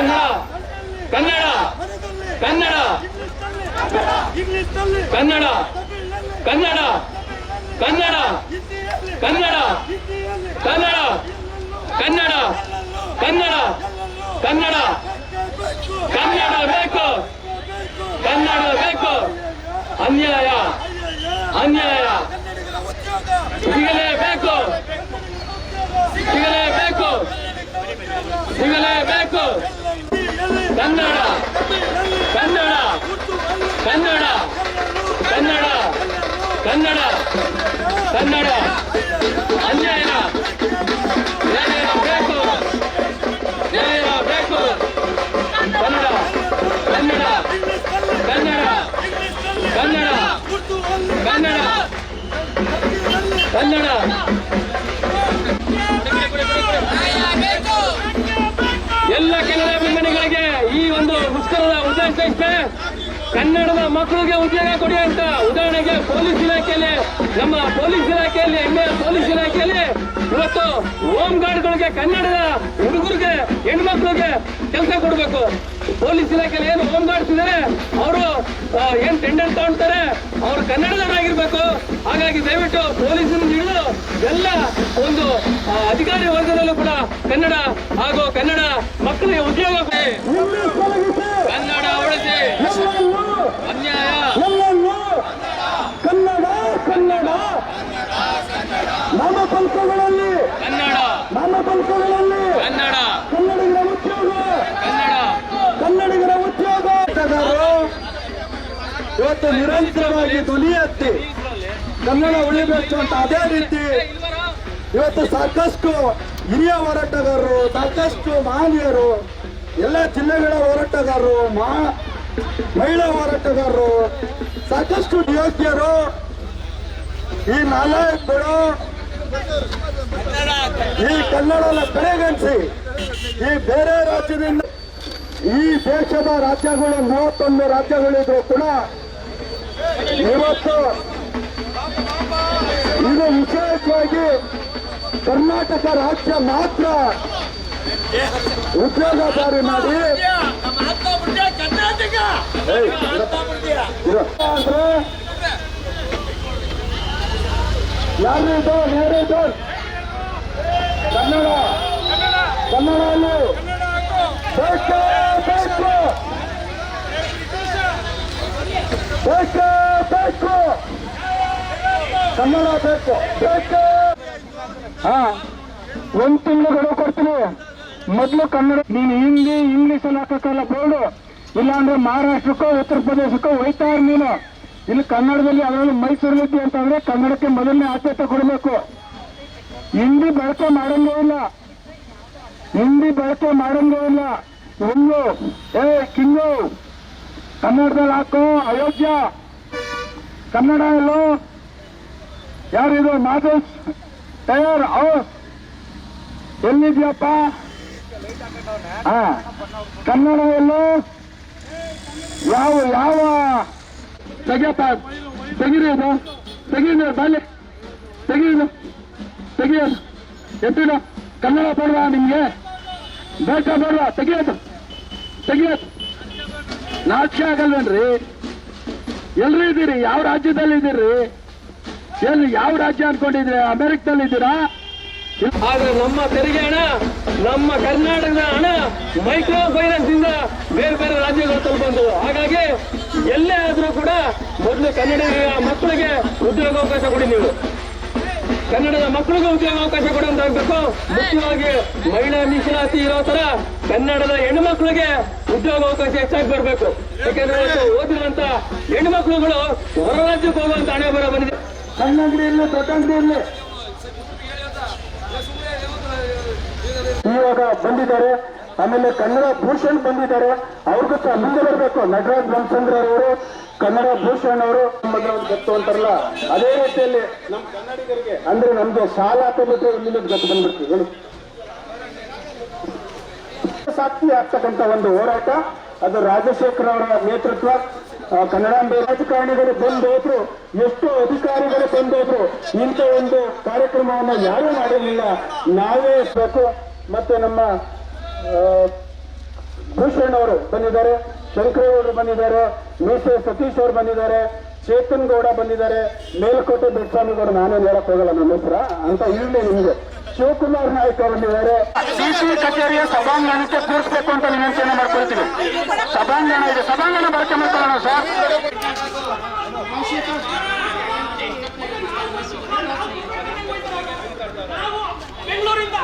ಕನ್ನಡ ಕನ್ನಡ ಕನ್ನಡ ಕನ್ನಡ ಕನ್ನಡ ಕನ್ನಡ ಕನ್ನಡ ಕನ್ನಡ ಕನ್ನಡ ಕನ್ನಡ ಕನ್ನಡ ಬೇಕು ಕನ್ನಡ ಬೇಕು ಅನ್ಯಾಯ ಅನ್ಯಾಯ ಸಿಗಲೇಬೇಕು ಸಿಗಲೇಬೇಕು ಸಿಗಲೇಬೇಕು ಕನ್ನಡ ಕನ್ನಡ ಕನ್ನಡ ಕನ್ನಡ ಕನ್ನಡ ಕನ್ನಡ ಅನ್ಯಾಯ ನ್ಯಾಯ ಬೇಕು ನ್ಯಾಯ ಬೇಕು ಕನ್ನಡ ಕನ್ನಡ ಕನ್ನಡ ಕನ್ನಡ ಕನ್ನಡ ಕನ್ನಡ ಎಲ್ಲ ಕನ್ನಡ ಅಭಿಮಾನಿಗಳಿಗೆ ಈ ಒಂದು ಮುಷ್ಕರದ ಉದ್ದೇಶ ಇಷ್ಟೇ, ಕನ್ನಡದ ಮಕ್ಕಳಿಗೆ ಉದ್ಯೋಗ ಕೊಡಿ ಅಂತ. ಉದಾಹರಣೆಗೆ ಪೊಲೀಸ್ ಇಲಾಖೆಯಲ್ಲಿ, ನಮ್ಮ ಪೊಲೀಸ್ ಇಲಾಖೆಯಲ್ಲಿ, ಹೆಮ್ಮೆಯ ಪೊಲೀಸ್ ಇಲಾಖೆಯಲ್ಲಿ ಇವತ್ತು ಹೋಮ್ ಗಾರ್ಡ್ಗಳಿಗೆ, ಕನ್ನಡದ ಹುಡುಗರಿಗೆ, ಹೆಣ್ಮಕ್ಳಿಗೆ ಕೆಲಸ ಕೊಡಬೇಕು. ಪೊಲೀಸ್ ಇಲಾಖೆಯಲ್ಲಿ ಏನು ಹೋಮ್ ಗಾರ್ಡ್ಸ್ ಇದ್ದಾರೆ ಅವರು ಏನ್ ಟೆಂಡರ್ ತಗೊಳ್ತಾರೆ ಅವ್ರು ಕನ್ನಡದವರಾಗಿರ್ಬೇಕು. ಹಾಗಾಗಿ ದಯವಿಟ್ಟು ಪೊಲೀಸರಿಂದ ಹಿಡಿದು ಎಲ್ಲ ಒಂದು ಅಧಿಕಾರಿ ವರ್ಗದಲ್ಲೂ ಕೂಡ ಕನ್ನಡ ಹಾಗೂ ಕನ್ನಡ ಮಕ್ಕಳಿಗೆ ಉದ್ಯೋಗ ಕನ್ನಡ ಉಳಿಸಿ ಅನ್ಯಾಯ ಕನ್ನಡ ಕನ್ನಡ ನಾಮಫಲಕಗಳಲ್ಲಿ ಕನ್ನಡ ನಾಮಫಲಕಗಳಲ್ಲಿ ಕನ್ನಡ ಕನ್ನಡಿಗರ ಉದ್ಯೋಗ ಕನ್ನಡ ಕನ್ನಡಿಗರ ಉದ್ಯೋಗ ಇವತ್ತು ನಿರಂತರವಾಗಿ ಧ್ವನಿ ಎತ್ತಿ ಕನ್ನಡ ಉಳಿಬೇಕು ಅಂತ ಅದೇ ರೀತಿ ಇವತ್ತು ಸಾಕಷ್ಟು ಹಿರಿಯ ಹೋರಾಟಗಾರರು, ಸಾಕಷ್ಟು ಮಹನೀಯರು, ಎಲ್ಲ ಜಿಲ್ಲೆಗಳ ಹೋರಾಟಗಾರರು, ಮಹಿಳಾ ಹೋರಾಟಗಾರರು, ಸಾಕಷ್ಟು ಯೋಗ್ಯರು, ಈ ನಾಲಾಯಕರು ಈ ಕನ್ನಡನ ಬೆಳೆಗಣಿಸಿ ಈ ಬೇರೆ ರಾಜ್ಯದಿಂದ ಈ ದೇಶದ ರಾಜ್ಯಗಳು 31 ರಾಜ್ಯಗಳಿದ್ರು ಕೂಡ ಇವತ್ತು ಇದು ವಿಶೇಷವಾಗಿ ಕರ್ನಾಟಕ ರಾಜ್ಯ ಮಾತ್ರ ಉದ್ಯೋಗದಾರಿ ಮಾಡಿ ಅಂದ್ರೆ ಯಾರಿದು ಯಾರಿದು ಕನ್ನಡ ಕನ್ನಡಲ್ಲಿ ಬೇಕು ಬೇಕು ಬೇಕು ಬೇಕು ಕನ್ನಡ ಬೇಕು ಬೇಕು. ಹಾ, 1 ತಿಂಗಳು ಗಡುವು ಕೊಡ್ತೀನಿ. ಮೊದಲು ಕನ್ನಡ ನೀನು ಹಿಂದಿ ಇಂಗ್ಲಿಷಲ್ಲಿ ಹಾಕಕ್ಕಲ್ಲ ಬೋರ್ಡು, ಇಲ್ಲಾಂದ್ರೆ ಮಹಾರಾಷ್ಟ್ರಕ್ಕೋ ಉತ್ತರ ಪ್ರದೇಶಕ್ಕೋ ಹೋಯ್ತಾರ ನೀನು. ಇಲ್ಲಿ ಕನ್ನಡದಲ್ಲಿ ಅದರಲ್ಲಿ ಮೈಸೂರಲ್ಲಿ ಅಂತಂದ್ರೆ ಕನ್ನಡಕ್ಕೆ ಮೊದಲನೇ ಆದ್ಯತೆ ಕೊಡಬೇಕು. ಹಿಂದಿ ಬಳಕೆ ಮಾಡಂಗೇ ಇಲ್ಲ, ಹಿಂದಿ ಬಳಕೆ ಮಾಡಂಗೇ ಇಲ್ಲ. ಒಂದು ಕಿಂಗು ಕನ್ನಡದಲ್ಲಿ ಹಾಕೋ ಅಯೋಗ್ಯ. ಕನ್ನಡ ಎಲ್ಲೋ ಯಾರಿದು ಮಾದೇಶ್ ಟೈರ್ ಹೌಸ್ ಎಲ್ಲಿದ್ಯಪ್ಪ? ಹಾ, ಕನ್ನಡ ಎಲ್ಲೋ ಯಾವ ಯಾವ ತೆಗಿಯಪ್ಪ, ತೆಗೀರಿದು ತೆಗೀರಿ ಬಾಲಿ ತೆಗೀದು ತೆಗಿಯೋದು ಎತ್ತಿದ ಕನ್ನಡ ಬೇಡವಾ ನಿಮ್ಗೆ? ಬೇಕಾ ಬೇಡವಾ? ತೆಗಿಯೋದು ತೆಗಿಯೋದು ನಾಚಿಕೆ ಆಗಲ್ವೇನ್ರಿ? ಎಲ್ರು ಇದ್ದೀರಿ? ಯಾವ ರಾಜ್ಯದಲ್ಲಿ ಇದ್ದೀರಿ? ಎಲ್ಲಿ ಯಾವ ರಾಜ್ಯ ಅನ್ಕೊಂಡಿದ್ರಿ? ಅಮೆರಿಕದಲ್ಲಿ ಇದ್ದೀರಾ? ಆದ್ರೆ ನಮ್ಮ ತೆರಿಗೆ ಹಣ, ನಮ್ಮ ಕರ್ನಾಟಕದ ಹಣ ಮೈಕ್ರೋ ಫೈನಾನ್ಸ್ ಇಂದ ಬೇರೆ ಬೇರೆ ರಾಜ್ಯಗಳು ತಲುಪಂದು. ಹಾಗಾಗಿ ಎಲ್ಲೇ ಆದ್ರೂ ಕೂಡ ಮೊದಲು ಕನ್ನಡ ಮಕ್ಕಳಿಗೆ ಉದ್ಯೋಗಾವಕಾಶ ಕೊಡಿ. ನೀವು ಕನ್ನಡದ ಮಕ್ಕಳಿಗೆ ಉದ್ಯೋಗಾವಕಾಶ ಕೊಡುವಂತಾಗಬೇಕು. ಮುಖ್ಯವಾಗಿ ಮಹಿಳಾ ಮೀಸಲಾತಿ ಇರೋ ತರ ಕನ್ನಡದ ಹೆಣ್ಣುಮಕ್ಕಳಿಗೆ ಉದ್ಯೋಗಾವಕಾಶ ಹೆಚ್ಚಾಗಿ ಬರಬೇಕು. ಯಾಕೆಂದ್ರೆ ಓದಿರುವಂತ ಹೆಣ್ಣುಮಕ್ಕಳುಗಳು ಹೊರ ರಾಜ್ಯಕ್ಕೆ ಹೋಗುವಂತ ಹಣೆ ಬರ ಬಂದಿದೆ. ಸಣ್ಣ ಅಂಗಡಿ ಇರಲಿ, ದೊಡ್ಡ ಅಂಗಡಿ ಇರಲಿ, ಇವಾಗ ಬಂದಿದ್ದಾರೆ. ಆಮೇಲೆ ಕನ್ನಡ ಭೂಷಣ್ ಬಂದಿದ್ದಾರೆ, ಅವ್ರಿಗೂ ಸಹ ಮುಂದೆ ಬರಬೇಕು. ನಟರಾಜ್ ರಾಮಚಂದ್ರ ಅವರು, ಕನ್ನಡ ಭೂಷಣ್ ಅವರು ಗೊತ್ತು ಅಂತಾರಲ್ಲ, ಅದೇ ರೀತಿಯಲ್ಲಿ ನಮ್ಮ ಕನ್ನಡಿಗರಿಗೆ ಅಂದ್ರೆ ನಮ್ಗೆ ಶಾಲಾ ಹಾಕೋಬಿಟ್ರೆ ಇಲ್ಲಿಂದ ಗೊತ್ತು ಬಂದ್ಬಿಡ್ತೀವಿ. ಸಾಕ್ಷಿ ಆಗ್ತಕ್ಕಂಥ ಒಂದು ಹೋರಾಟ ಅದು ರಾಜಶೇಖರ್ ಅವರ ನೇತೃತ್ವ. ಕನ್ನಡಾಂಬೆ ರಾಜಕಾರಣಿಗಳು ಬಂದು ಹೋದ್ರು, ಎಷ್ಟೋ ಅಧಿಕಾರಿಗಳು ಬಂದು ಹೋದ್ರು. ಇಂಥ ಒಂದು ಕಾರ್ಯಕ್ರಮವನ್ನು ಯಾರೂ ಮಾಡಿರಲಿಲ್ಲ. ನಾವೇ ಬೇಕು. ಮತ್ತೆ ನಮ್ಮ ಭೂಷಣ್ ಅವರು ಬಂದಿದ್ದಾರೆ, ಶಂಕರೇಗೌಡರು ಬಂದಿದ್ದಾರೆ, ಮೀಸೆ ಸತೀಶ್ ಅವರು ಬಂದಿದ್ದಾರೆ, ಚೇತನ್ ಗೌಡ ಬಂದಿದ್ದಾರೆ, ಮೇಲ್ಕೋಟೆ ಬೆಟ್ಸ್ವಾಮಿಗೌಡ, ನಾನೇನು ಹೇಳಕ್ ಹೋಗಲ್ಲ ನನ್ನ ಹೆಸರ ಅಂತ ಇರಲಿ ನಿಮಗೆ. ಶಿವಕುಮಾರ್ ನಾಯ್ಕ ಬಂದಿದ್ದಾರೆ. ಸಿಸಿ ಕಚೇರಿಯ ಸಭಾಂಗಣಕ್ಕೆ ಕೂರಿಸಬೇಕು ಅಂತ ವಿನಂತಿಯನ್ನು ಮಾಡ್ಕೊಳ್ತೀವಿ. ಸಭಾಂಗಣ ಇದೆ, ಸಭಾಂಗಣ ಬಳಕೆ ಮಾಡ್ಕೊಳ್ಳೋಣ ಸರ್. ಬೆಂಗಳೂರಿಂದ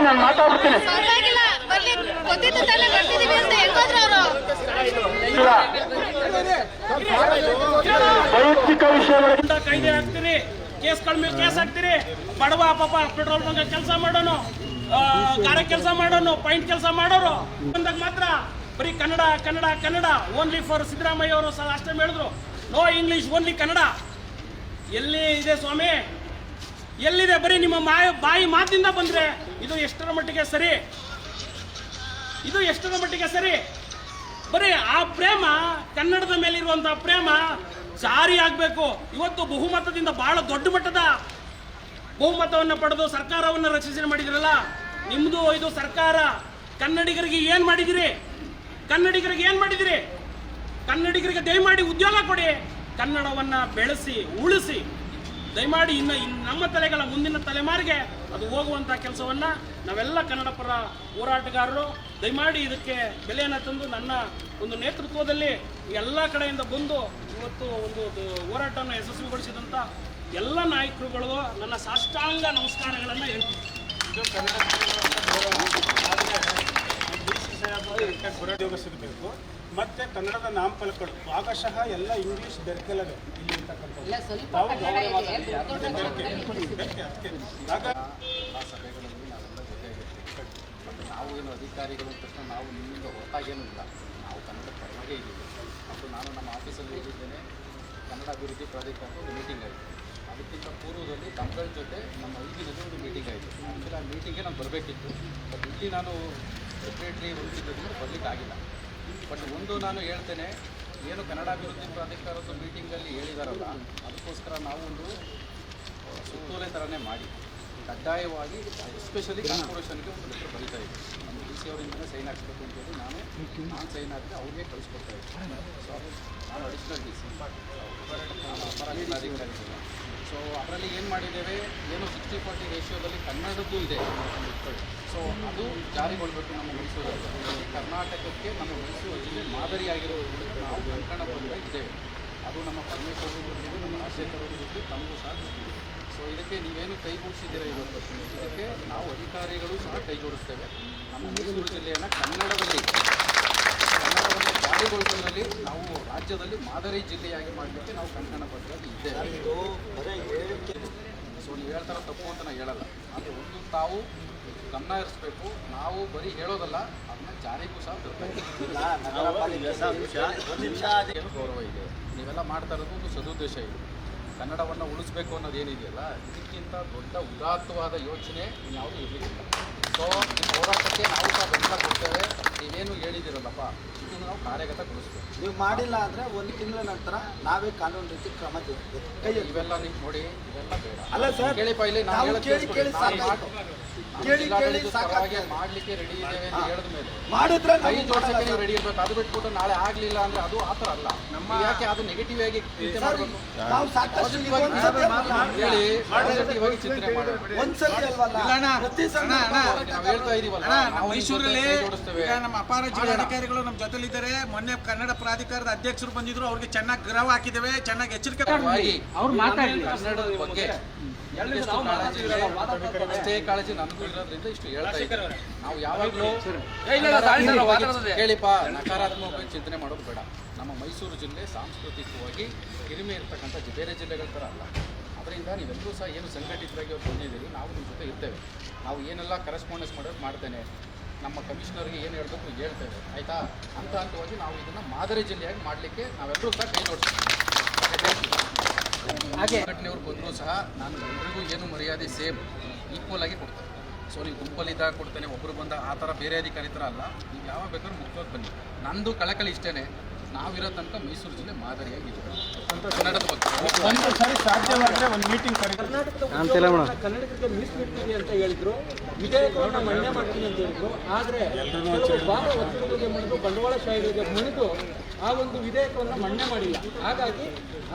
ನಾನು ಮಾತಾಡ್ತೀನಿ. ವೈಯಕ್ತಿಕ ವಿಷಯಗಳು ಕಾಯ್ದೆ ಹಾಕ್ತೀರಿ, ಕೇಸ್ಗಳ ಮೇಲೆ ಕೇಸ್ ಹಾಕ್ತೀರಿ. ಬಡವ ಪಾಪ ಪೆಟ್ರೋಲ್ ಬಂಕ್ ಕೆಲಸ ಮಾಡೋನು, ಗಾರೆ ಕೆಲಸ ಮಾಡೋನು, ಪಾಯಿಂಟ್ ಕೆಲಸ ಮಾಡೋರು ಬಂದಾಗ ಮಾತ್ರ ಬರೀ ಕನ್ನಡ ಕನ್ನಡ ಕನ್ನಡ ಓನ್ಲಿ ಫಾರ್ ಸಿದ್ದರಾಮಯ್ಯ ಅವರು ಲಾಸ್ಟ್ ಟೈಮ್ ಹೇಳಿದ್ರು ನೋ ಇಂಗ್ಲಿಷ್ ಓನ್ಲಿ ಕನ್ನಡ. ಎಲ್ಲಿ ಇದೆ ಸ್ವಾಮಿ, ಎಲ್ಲಿದೆ? ಬರೀ ನಿಮ್ಮ ಬಾಯಿ ಮಾತಿಂದ ಬಂದ್ರೆ ಇದು ಎಷ್ಟರ ಮಟ್ಟಿಗೆ ಸರಿ? ಇದು ಎಷ್ಟರ ಮಟ್ಟಿಗೆ ಸರಿ? ಬರೀ ಆ ಪ್ರೇಮ, ಕನ್ನಡದ ಮೇಲಿರುವಂತಹ ಪ್ರೇಮ ಜಾರಿ ಆಗಬೇಕು. ಇವತ್ತು ಬಹುಮತದಿಂದ ಬಹಳ ದೊಡ್ಡ ಮಟ್ಟದ ಬಹುಮತವನ್ನು ಪಡೆದು ಸರ್ಕಾರವನ್ನು ರಚನೆ ಮಾಡಿದ್ರಲ್ಲ, ನಿಮ್ದು ಇದು ಸರ್ಕಾರ. ಕನ್ನಡಿಗರಿಗೆ ಏನ್ ಮಾಡಿದಿರಿ? ಕನ್ನಡಿಗರಿಗೆ ಏನ್ ಮಾಡಿದಿರಿ? ಕನ್ನಡಿಗರಿಗೆ ದಯಮಾಡಿ ಉದ್ಯೋಗ ಕೊಡಿ, ಕನ್ನಡವನ್ನ ಬೆಳೆಸಿ ಉಳಿಸಿ. ದಯಮಾಡಿ ಇನ್ನು ನಮ್ಮ ತಲೆಗಳ ಮುಂದಿನ ತಲೆಮಾರಿಗೆ ಅದು ಹೋಗುವಂಥ ಕೆಲಸವನ್ನ ನಾವೆಲ್ಲ ಕನ್ನಡ ಪರ ಹೋರಾಟಗಾರರು ದಯಮಾಡಿ ಇದಕ್ಕೆ ಬೆಲೆಯನ್ನು ತಂದು ನನ್ನ ಒಂದು ನೇತೃತ್ವದಲ್ಲಿ ಎಲ್ಲ ಕಡೆಯಿಂದ ಬಂದು ಇವತ್ತು ಒಂದು ಹೋರಾಟವನ್ನು ಯಶಸ್ವಿಗೊಳಿಸಿದಂಥ ಎಲ್ಲ ನಾಯಕರುಗಳು ನನ್ನ ಸಾಷ್ಟಾಂಗ ನಮಸ್ಕಾರಗಳನ್ನು ಹೇಳ್ತೀನಿ. ಉದ್ಯೋಗ ಸಿಗಬೇಕು. ಮತ್ತೆ ಕನ್ನಡದ ನಾಮಫಲಕಗಳು ಭಾಗಶಃ ಎಲ್ಲ ಇಂಗ್ಲಿಷ್ ಬೆರಕೆಲ್ಲವೇ ಇಲ್ಲಿ ಇರ್ತಕ್ಕಂಥದ್ದು. ನಾವು ಏನು ಅಧಿಕಾರಿಗಳು ಅಂತ ತಕ್ಷಣ ನಾವು ನಿಮ್ಮಿಂದ ಹೊರತಾಗೇನೂ ಇಲ್ಲ, ನಾವು ಕನ್ನಡ ಪರವಾಗೇ ಇದ್ದೀವಿ. ಮತ್ತು ನಾನು ನಮ್ಮ ಆಫೀಸಲ್ಲಿ ಹೇಳಿದ್ದೇನೆ, ಕನ್ನಡ ಅಭಿವೃದ್ಧಿ ಪ್ರಾಧಿಕಾರದ ಒಂದು ಮೀಟಿಂಗ್ ಆಯಿತು. ಅದಕ್ಕಿಂತ ಪೂರ್ವದಲ್ಲಿ ತಮ್ಮಗಳ ಜೊತೆ ನಮ್ಮ ಐದಿನಲ್ಲಿ ಒಂದು ಮೀಟಿಂಗ್ ಆಯಿತು. ಆಮೇಲೆ ಆ ಮೀಟಿಂಗ್ಗೆ ನಾನು ಬರಬೇಕಿತ್ತು, ಬಟ್ ಇಲ್ಲಿ ನಾನು ಸೆಕ್ರೆಟ್ರಿ ಹೊಂದಿದ್ದರಿಂದ ಬರಲಿಕ್ಕಾಗಿಲ್ಲ. ಬಟ್ ಒಂದು ನಾನು ಹೇಳ್ತೇನೆ, ಏನು ಕನ್ನಡ ಅಭಿವೃದ್ಧಿ ಪ್ರಾಧಿಕಾರದ ಮೀಟಿಂಗಲ್ಲಿ ಹೇಳಿದಾರಲ್ಲ, ಅದಕ್ಕೋಸ್ಕರ ನಾವು ಒಂದು ಸುತ್ತೋಲೆ ಥರನೇ ಮಾಡಿ ಕಡ್ಡಾಯವಾಗಿ ಎಸ್ಪೆಷಲಿ ಕಾರ್ಪೊರೇಷನ್ಗೆ ಒಂದು ಲೆಟರ್ ಬರೀತಾ ಇದ್ದೆ. ನಮ್ಮ ಡಿ ಸಿ ಅವರಿಂದಲೇ ಸೈನ್ ಹಾಕ್ಸ್ಬೇಕು ಅಂತೇಳಿ ನಾನು ಸೈನ್ ಹಾಕಿದ್ರೆ ಅವ್ರಿಗೆ ಕಳಿಸ್ಕೊಡ್ತಾ ಇದ್ದೆ. ಸೊ ನಾನು ಅಡಿಷ್ನಲ್ ಡಿ ಸಿ ಅಧಿಕಾರಿಗಳು. ಸೊ ಅದರಲ್ಲಿ ಏನು ಮಾಡಿದ್ದೇವೆ, ಏನು 60-40 ರೇಷಿಯೋದಲ್ಲಿ ಕನ್ನಡದ್ದು ಇದೆ. ಸೊ ಅದು ಜಾರಿಗೊಳ್ಳಬೇಕು ನಮ್ಮ ಮೈಸೂರಲ್ಲಿ. ಕರ್ನಾಟಕಕ್ಕೆ ನಮ್ಮ ಮೈಸೂರು ಜಿಲ್ಲೆ ಮಾದರಿಯಾಗಿರೋದು ನಾವು ಕಂಕಣಬದ್ಧ ಇದ್ದೇವೆ. ಅದು ನಮ್ಮ ಪರಮೇಶ್ವರ ಜೊತೆ, ನಮ್ಮ ರಾಜಶೇಖರ ಜೊತೆ ತಮಗೂ ಸಹ. ಸೊ ಇದಕ್ಕೆ ನೀವೇನು ಕೈಗೂಡಿಸಿದ್ದೀರ ಇವತ್ತು, ಇದಕ್ಕೆ ನಾವು ಅಧಿಕಾರಿಗಳು ಸಹ ಕೈಗೂಡಿಸ್ತೇವೆ. ನಮ್ಮ ಮೈಸೂರು ಜಿಲ್ಲೆಯನ್ನು ಕನ್ನಡವನ್ನು ಜಾರಿಗೊಳಿಸುವುದರಲ್ಲಿ ನಾವು ರಾಜ್ಯದಲ್ಲಿ ಮಾದರಿ ಜಿಲ್ಲೆಯಾಗಿ ಮಾಡಲಿಕ್ಕೆ ನಾವು ಕಂಕಣಬದ್ಧವಾಗಿ ಇದ್ದೇವೆ. ಸೊ ನೀವು ಹೇಳ್ತಾರ ತಪ್ಪು ಅಂತ ನಾನು ಹೇಳಲ್ಲ, ಆದರೆ ಒಂದು ತಾವು ಗಮನ ಹರಿಸಬೇಕು. ನಾವು ಬರೀ ಹೇಳೋದಲ್ಲ, ಅದನ್ನ ಜಾರಿಗೂ ಸಹ ಗೌರವ ಇದೆ. ನೀವೆಲ್ಲ ಮಾಡ್ತಾ ಇರೋದು ಒಂದು ಸದುದ್ದೇಶ ಇದೆ. ಕನ್ನಡವನ್ನು ಉಳಿಸ್ಬೇಕು ಅನ್ನೋದೇನಿದೆಯಲ್ಲ, ಇದಕ್ಕಿಂತ ದೊಡ್ಡ ಉದಾತ್ತವಾದ ಯೋಚನೆ ಇನ್ಯಾವುದೂ ಇರಲಿಕ್ಕಿಲ್ಲ. ಸೊ ಈ ಹೋರಾಟಕ್ಕೆ ನಾವು ಸಹ ಬೆಂಬಲ ಕೊಡ್ತೇವೆ. ನೀವೇನು ಹೇಳಿದ್ದೀರಲ್ಲಪ್ಪ, ಇದನ್ನು ನಾವು ಕಾರ್ಯಗತಗೊಳಿಸ್ಬೇಕು. ನೀವು ಮಾಡಿಲ್ಲ ಅಂದರೆ ಒಂದು ತಿಂಗಳ ನಂತರ ನಾವೇ ಕಾನೂನು ರೀತಿ ಕ್ರಮ ಕೈ ಇವೆಲ್ಲ ನೀವು ನೋಡಿ, ಇವೆಲ್ಲ ಬೇಡ. ಅಲ್ಲ ಸರ್, ಕೇಳಿ ಪೈಲಿ ನಾವು ಪರವಾಗಿ ಮಾಡ್ಲಿಕ್ಕೆ ರೆಡಿ ಇದ್ದೇವೆ ಅಂತ ಹೇಳಿದ ಮೇಲೆ ಮಾಡಿದ್ರೆ ಕೈ ಜೋಡಿಸಕ್ಕೆ ನೀವು ರೆಡಿ ಇರ್ಬೇಕು. ಅದು ಬಿಟ್ಬಿಟ್ಟು ನಾಳೆ ಆಗ್ಲಿಲ್ಲ ಅಂದ್ರೆ ಅದು ಆ ಥರ ಅಲ್ಲ. ನಮ್ಮ ಯಾಕೆ ಅದು ನೆಗೆಟಿವ್ ಆಗಿ ಚಿಂತೆ ಮಾಡಬೇಕು? ನಾವು ಸಾಕಷ್ಟು ಹೇಳಿ ಪಾಸಿಟಿವ್ ಆಗಿ ಚಿಂತನೆ ಮಾಡಬೇಕು. ಒಂದ್ಸತಿ ಅಲ್ವಲ್ಲ, ಪ್ರತಿ ಸಲ ನಾವು ಹೇಳ್ತಾ ಇದೀವಲ್ಲ, ಮೈಸೂರಲ್ಲಿ ನಮ್ಮ ಅಪಾರ ಜಿಲ್ಲಾಧಿಕಾರಿಗಳು ನಮ್ಮ ಜೊತೆಲಿದ್ದಾರೆ. ಮೊನ್ನೆ ಕನ್ನಡ ಪ್ರಾಧಿಕಾರದ ಅಧ್ಯಕ್ಷರು ಬಂದಿದ್ರು, ಅವ್ರಿಗೆ ಚೆನ್ನಾಗಿ ಗೌರವ ಹಾಕಿದ್ದೇವೆ, ಚೆನ್ನಾಗಿ ಎಚ್ಚರಿಕೆ ಕನ್ನಡದ ಬಗ್ಗೆ ಅಷ್ಟೇ ಕಾಳಜಿ ನನಗೂ ಇರೋದ್ರಿಂದ ಇಷ್ಟು ಹೇಳ್ತಾ ಇದ್ದಾರೆ. ನಾವು ಯಾವಾಗಲೂ ಹೇಳಿಪ್ಪ ನಕಾರಾತ್ಮಕ ಚಿಂತನೆ ಮಾಡೋದು ಬೇಡ. ನಮ್ಮ ಮೈಸೂರು ಜಿಲ್ಲೆ ಸಾಂಸ್ಕೃತಿಕವಾಗಿ ಹಿರಿಮೆ ಇರ್ತಕ್ಕಂಥ ಬೇರೆ ಜಿಲ್ಲೆಗಳ ಥರ ಅಲ್ಲ. ಅದರಿಂದ ನೀವೆಲ್ಲರೂ ಸಹ ಏನು ಸಂಘಟಿತರಾಗಿ ಅವ್ರು ಬಂದಿದ್ದೀರಿ, ನಾವು ನಿಮ್ಮ ಜೊತೆ ಇರ್ತೇವೆ. ನಾವು ಏನೆಲ್ಲ ಕರೆಸ್ಪಾಂಡೆನ್ಸ್ ಮಾಡೋದು ಮಾಡ್ತೇನೆ, ನಮ್ಮ ಕಮಿಷನರ್ಗೆ ಏನು ಹೇಳಬೇಕು ಹೇಳ್ತೇವೆ, ಆಯಿತಾ? ಹಂತ ಹಂತವಾಗಿ ನಾವು ಇದನ್ನು ಮಾದರಿ ಜಿಲ್ಲೆಯಾಗಿ ಮಾಡಲಿಕ್ಕೆ ನಾವೆಲ್ಲರೂ ಸಹ ಕೈ ಜೋಡಿಸ್ತೀವಿ. ಸಂಘಟನೆಯವ್ರು ಬಂದರೂ ಸಹ ನಾನು ಎಲ್ರಿಗೂ ಏನು ಮರ್ಯಾದೆ ಸೇಮ್ ಈಕ್ವಲ್ ಆಗಿ ಕೊಡ್ತೇನೆ. ಸೊ ನೀವು ಗುಂಪಲ್ಲಿದ್ದಾಗ ಕೊಡ್ತೇನೆ, ಒಬ್ಬರು ಬಂದ ಆ ಥರ ಬೇರೆ ಅಧಿಕಾರಿ ಥರ ಅಲ್ಲ. ನೀವು ಯಾವಾಗ ಬೇಕಾದ್ರೂ ಮುಖ್ಯವಾಗಿ ಬನ್ನಿ. ನಂದು ಕಳಕಳಿ ಇಷ್ಟೇ, ನಾವಿರೋ ತನಕ ಮೈಸೂರು ಜಿಲ್ಲೆ ಮಾದರಿಯಾಗಿದೆ ಕನ್ನಡದ ಬಗ್ಗೆ. ಒಂದು ಸರಿ ಸಾಧ್ಯವಾದರೆ ಒಂದು ಮೀಟಿಂಗ್ ಕನ್ನಡಿಗರಿಗೆ ಮೀಸಲಿಡ್ತೀವಿ ಅಂತ ಹೇಳಿದ್ರು, ವಿಧೇಯಕವನ್ನು ಮನ್ನಣೆ ಮಾಡ್ತೀನಿ ಅಂತ ಹೇಳಿದ್ರು. ಆದರೆ ಭಾಳ ಒತ್ತಡಗಳಿಗೆ ಮಣಿದು ಬಂಡವಾಳಶಾಹಿಗಳಿಗೆ ಮಣಿದು ಆ ಒಂದು ವಿಧೇಯಕವನ್ನು ಮನ್ನಣೆ ಮಾಡಿಲ್ಲ. ಹಾಗಾಗಿ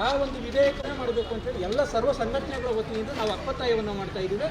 ಆ ಒಂದು ವಿಧೇಯಕನೇ ಮಾಡಬೇಕು ಅಂತೇಳಿ ಎಲ್ಲ ಸರ್ವ ಸಂಘಟನೆಗಳ ವತಿಯಿಂದ ನಾವು ಒತ್ತಾಯವನ್ನು ಮಾಡ್ತಾ ಇದ್ದೀವಿ.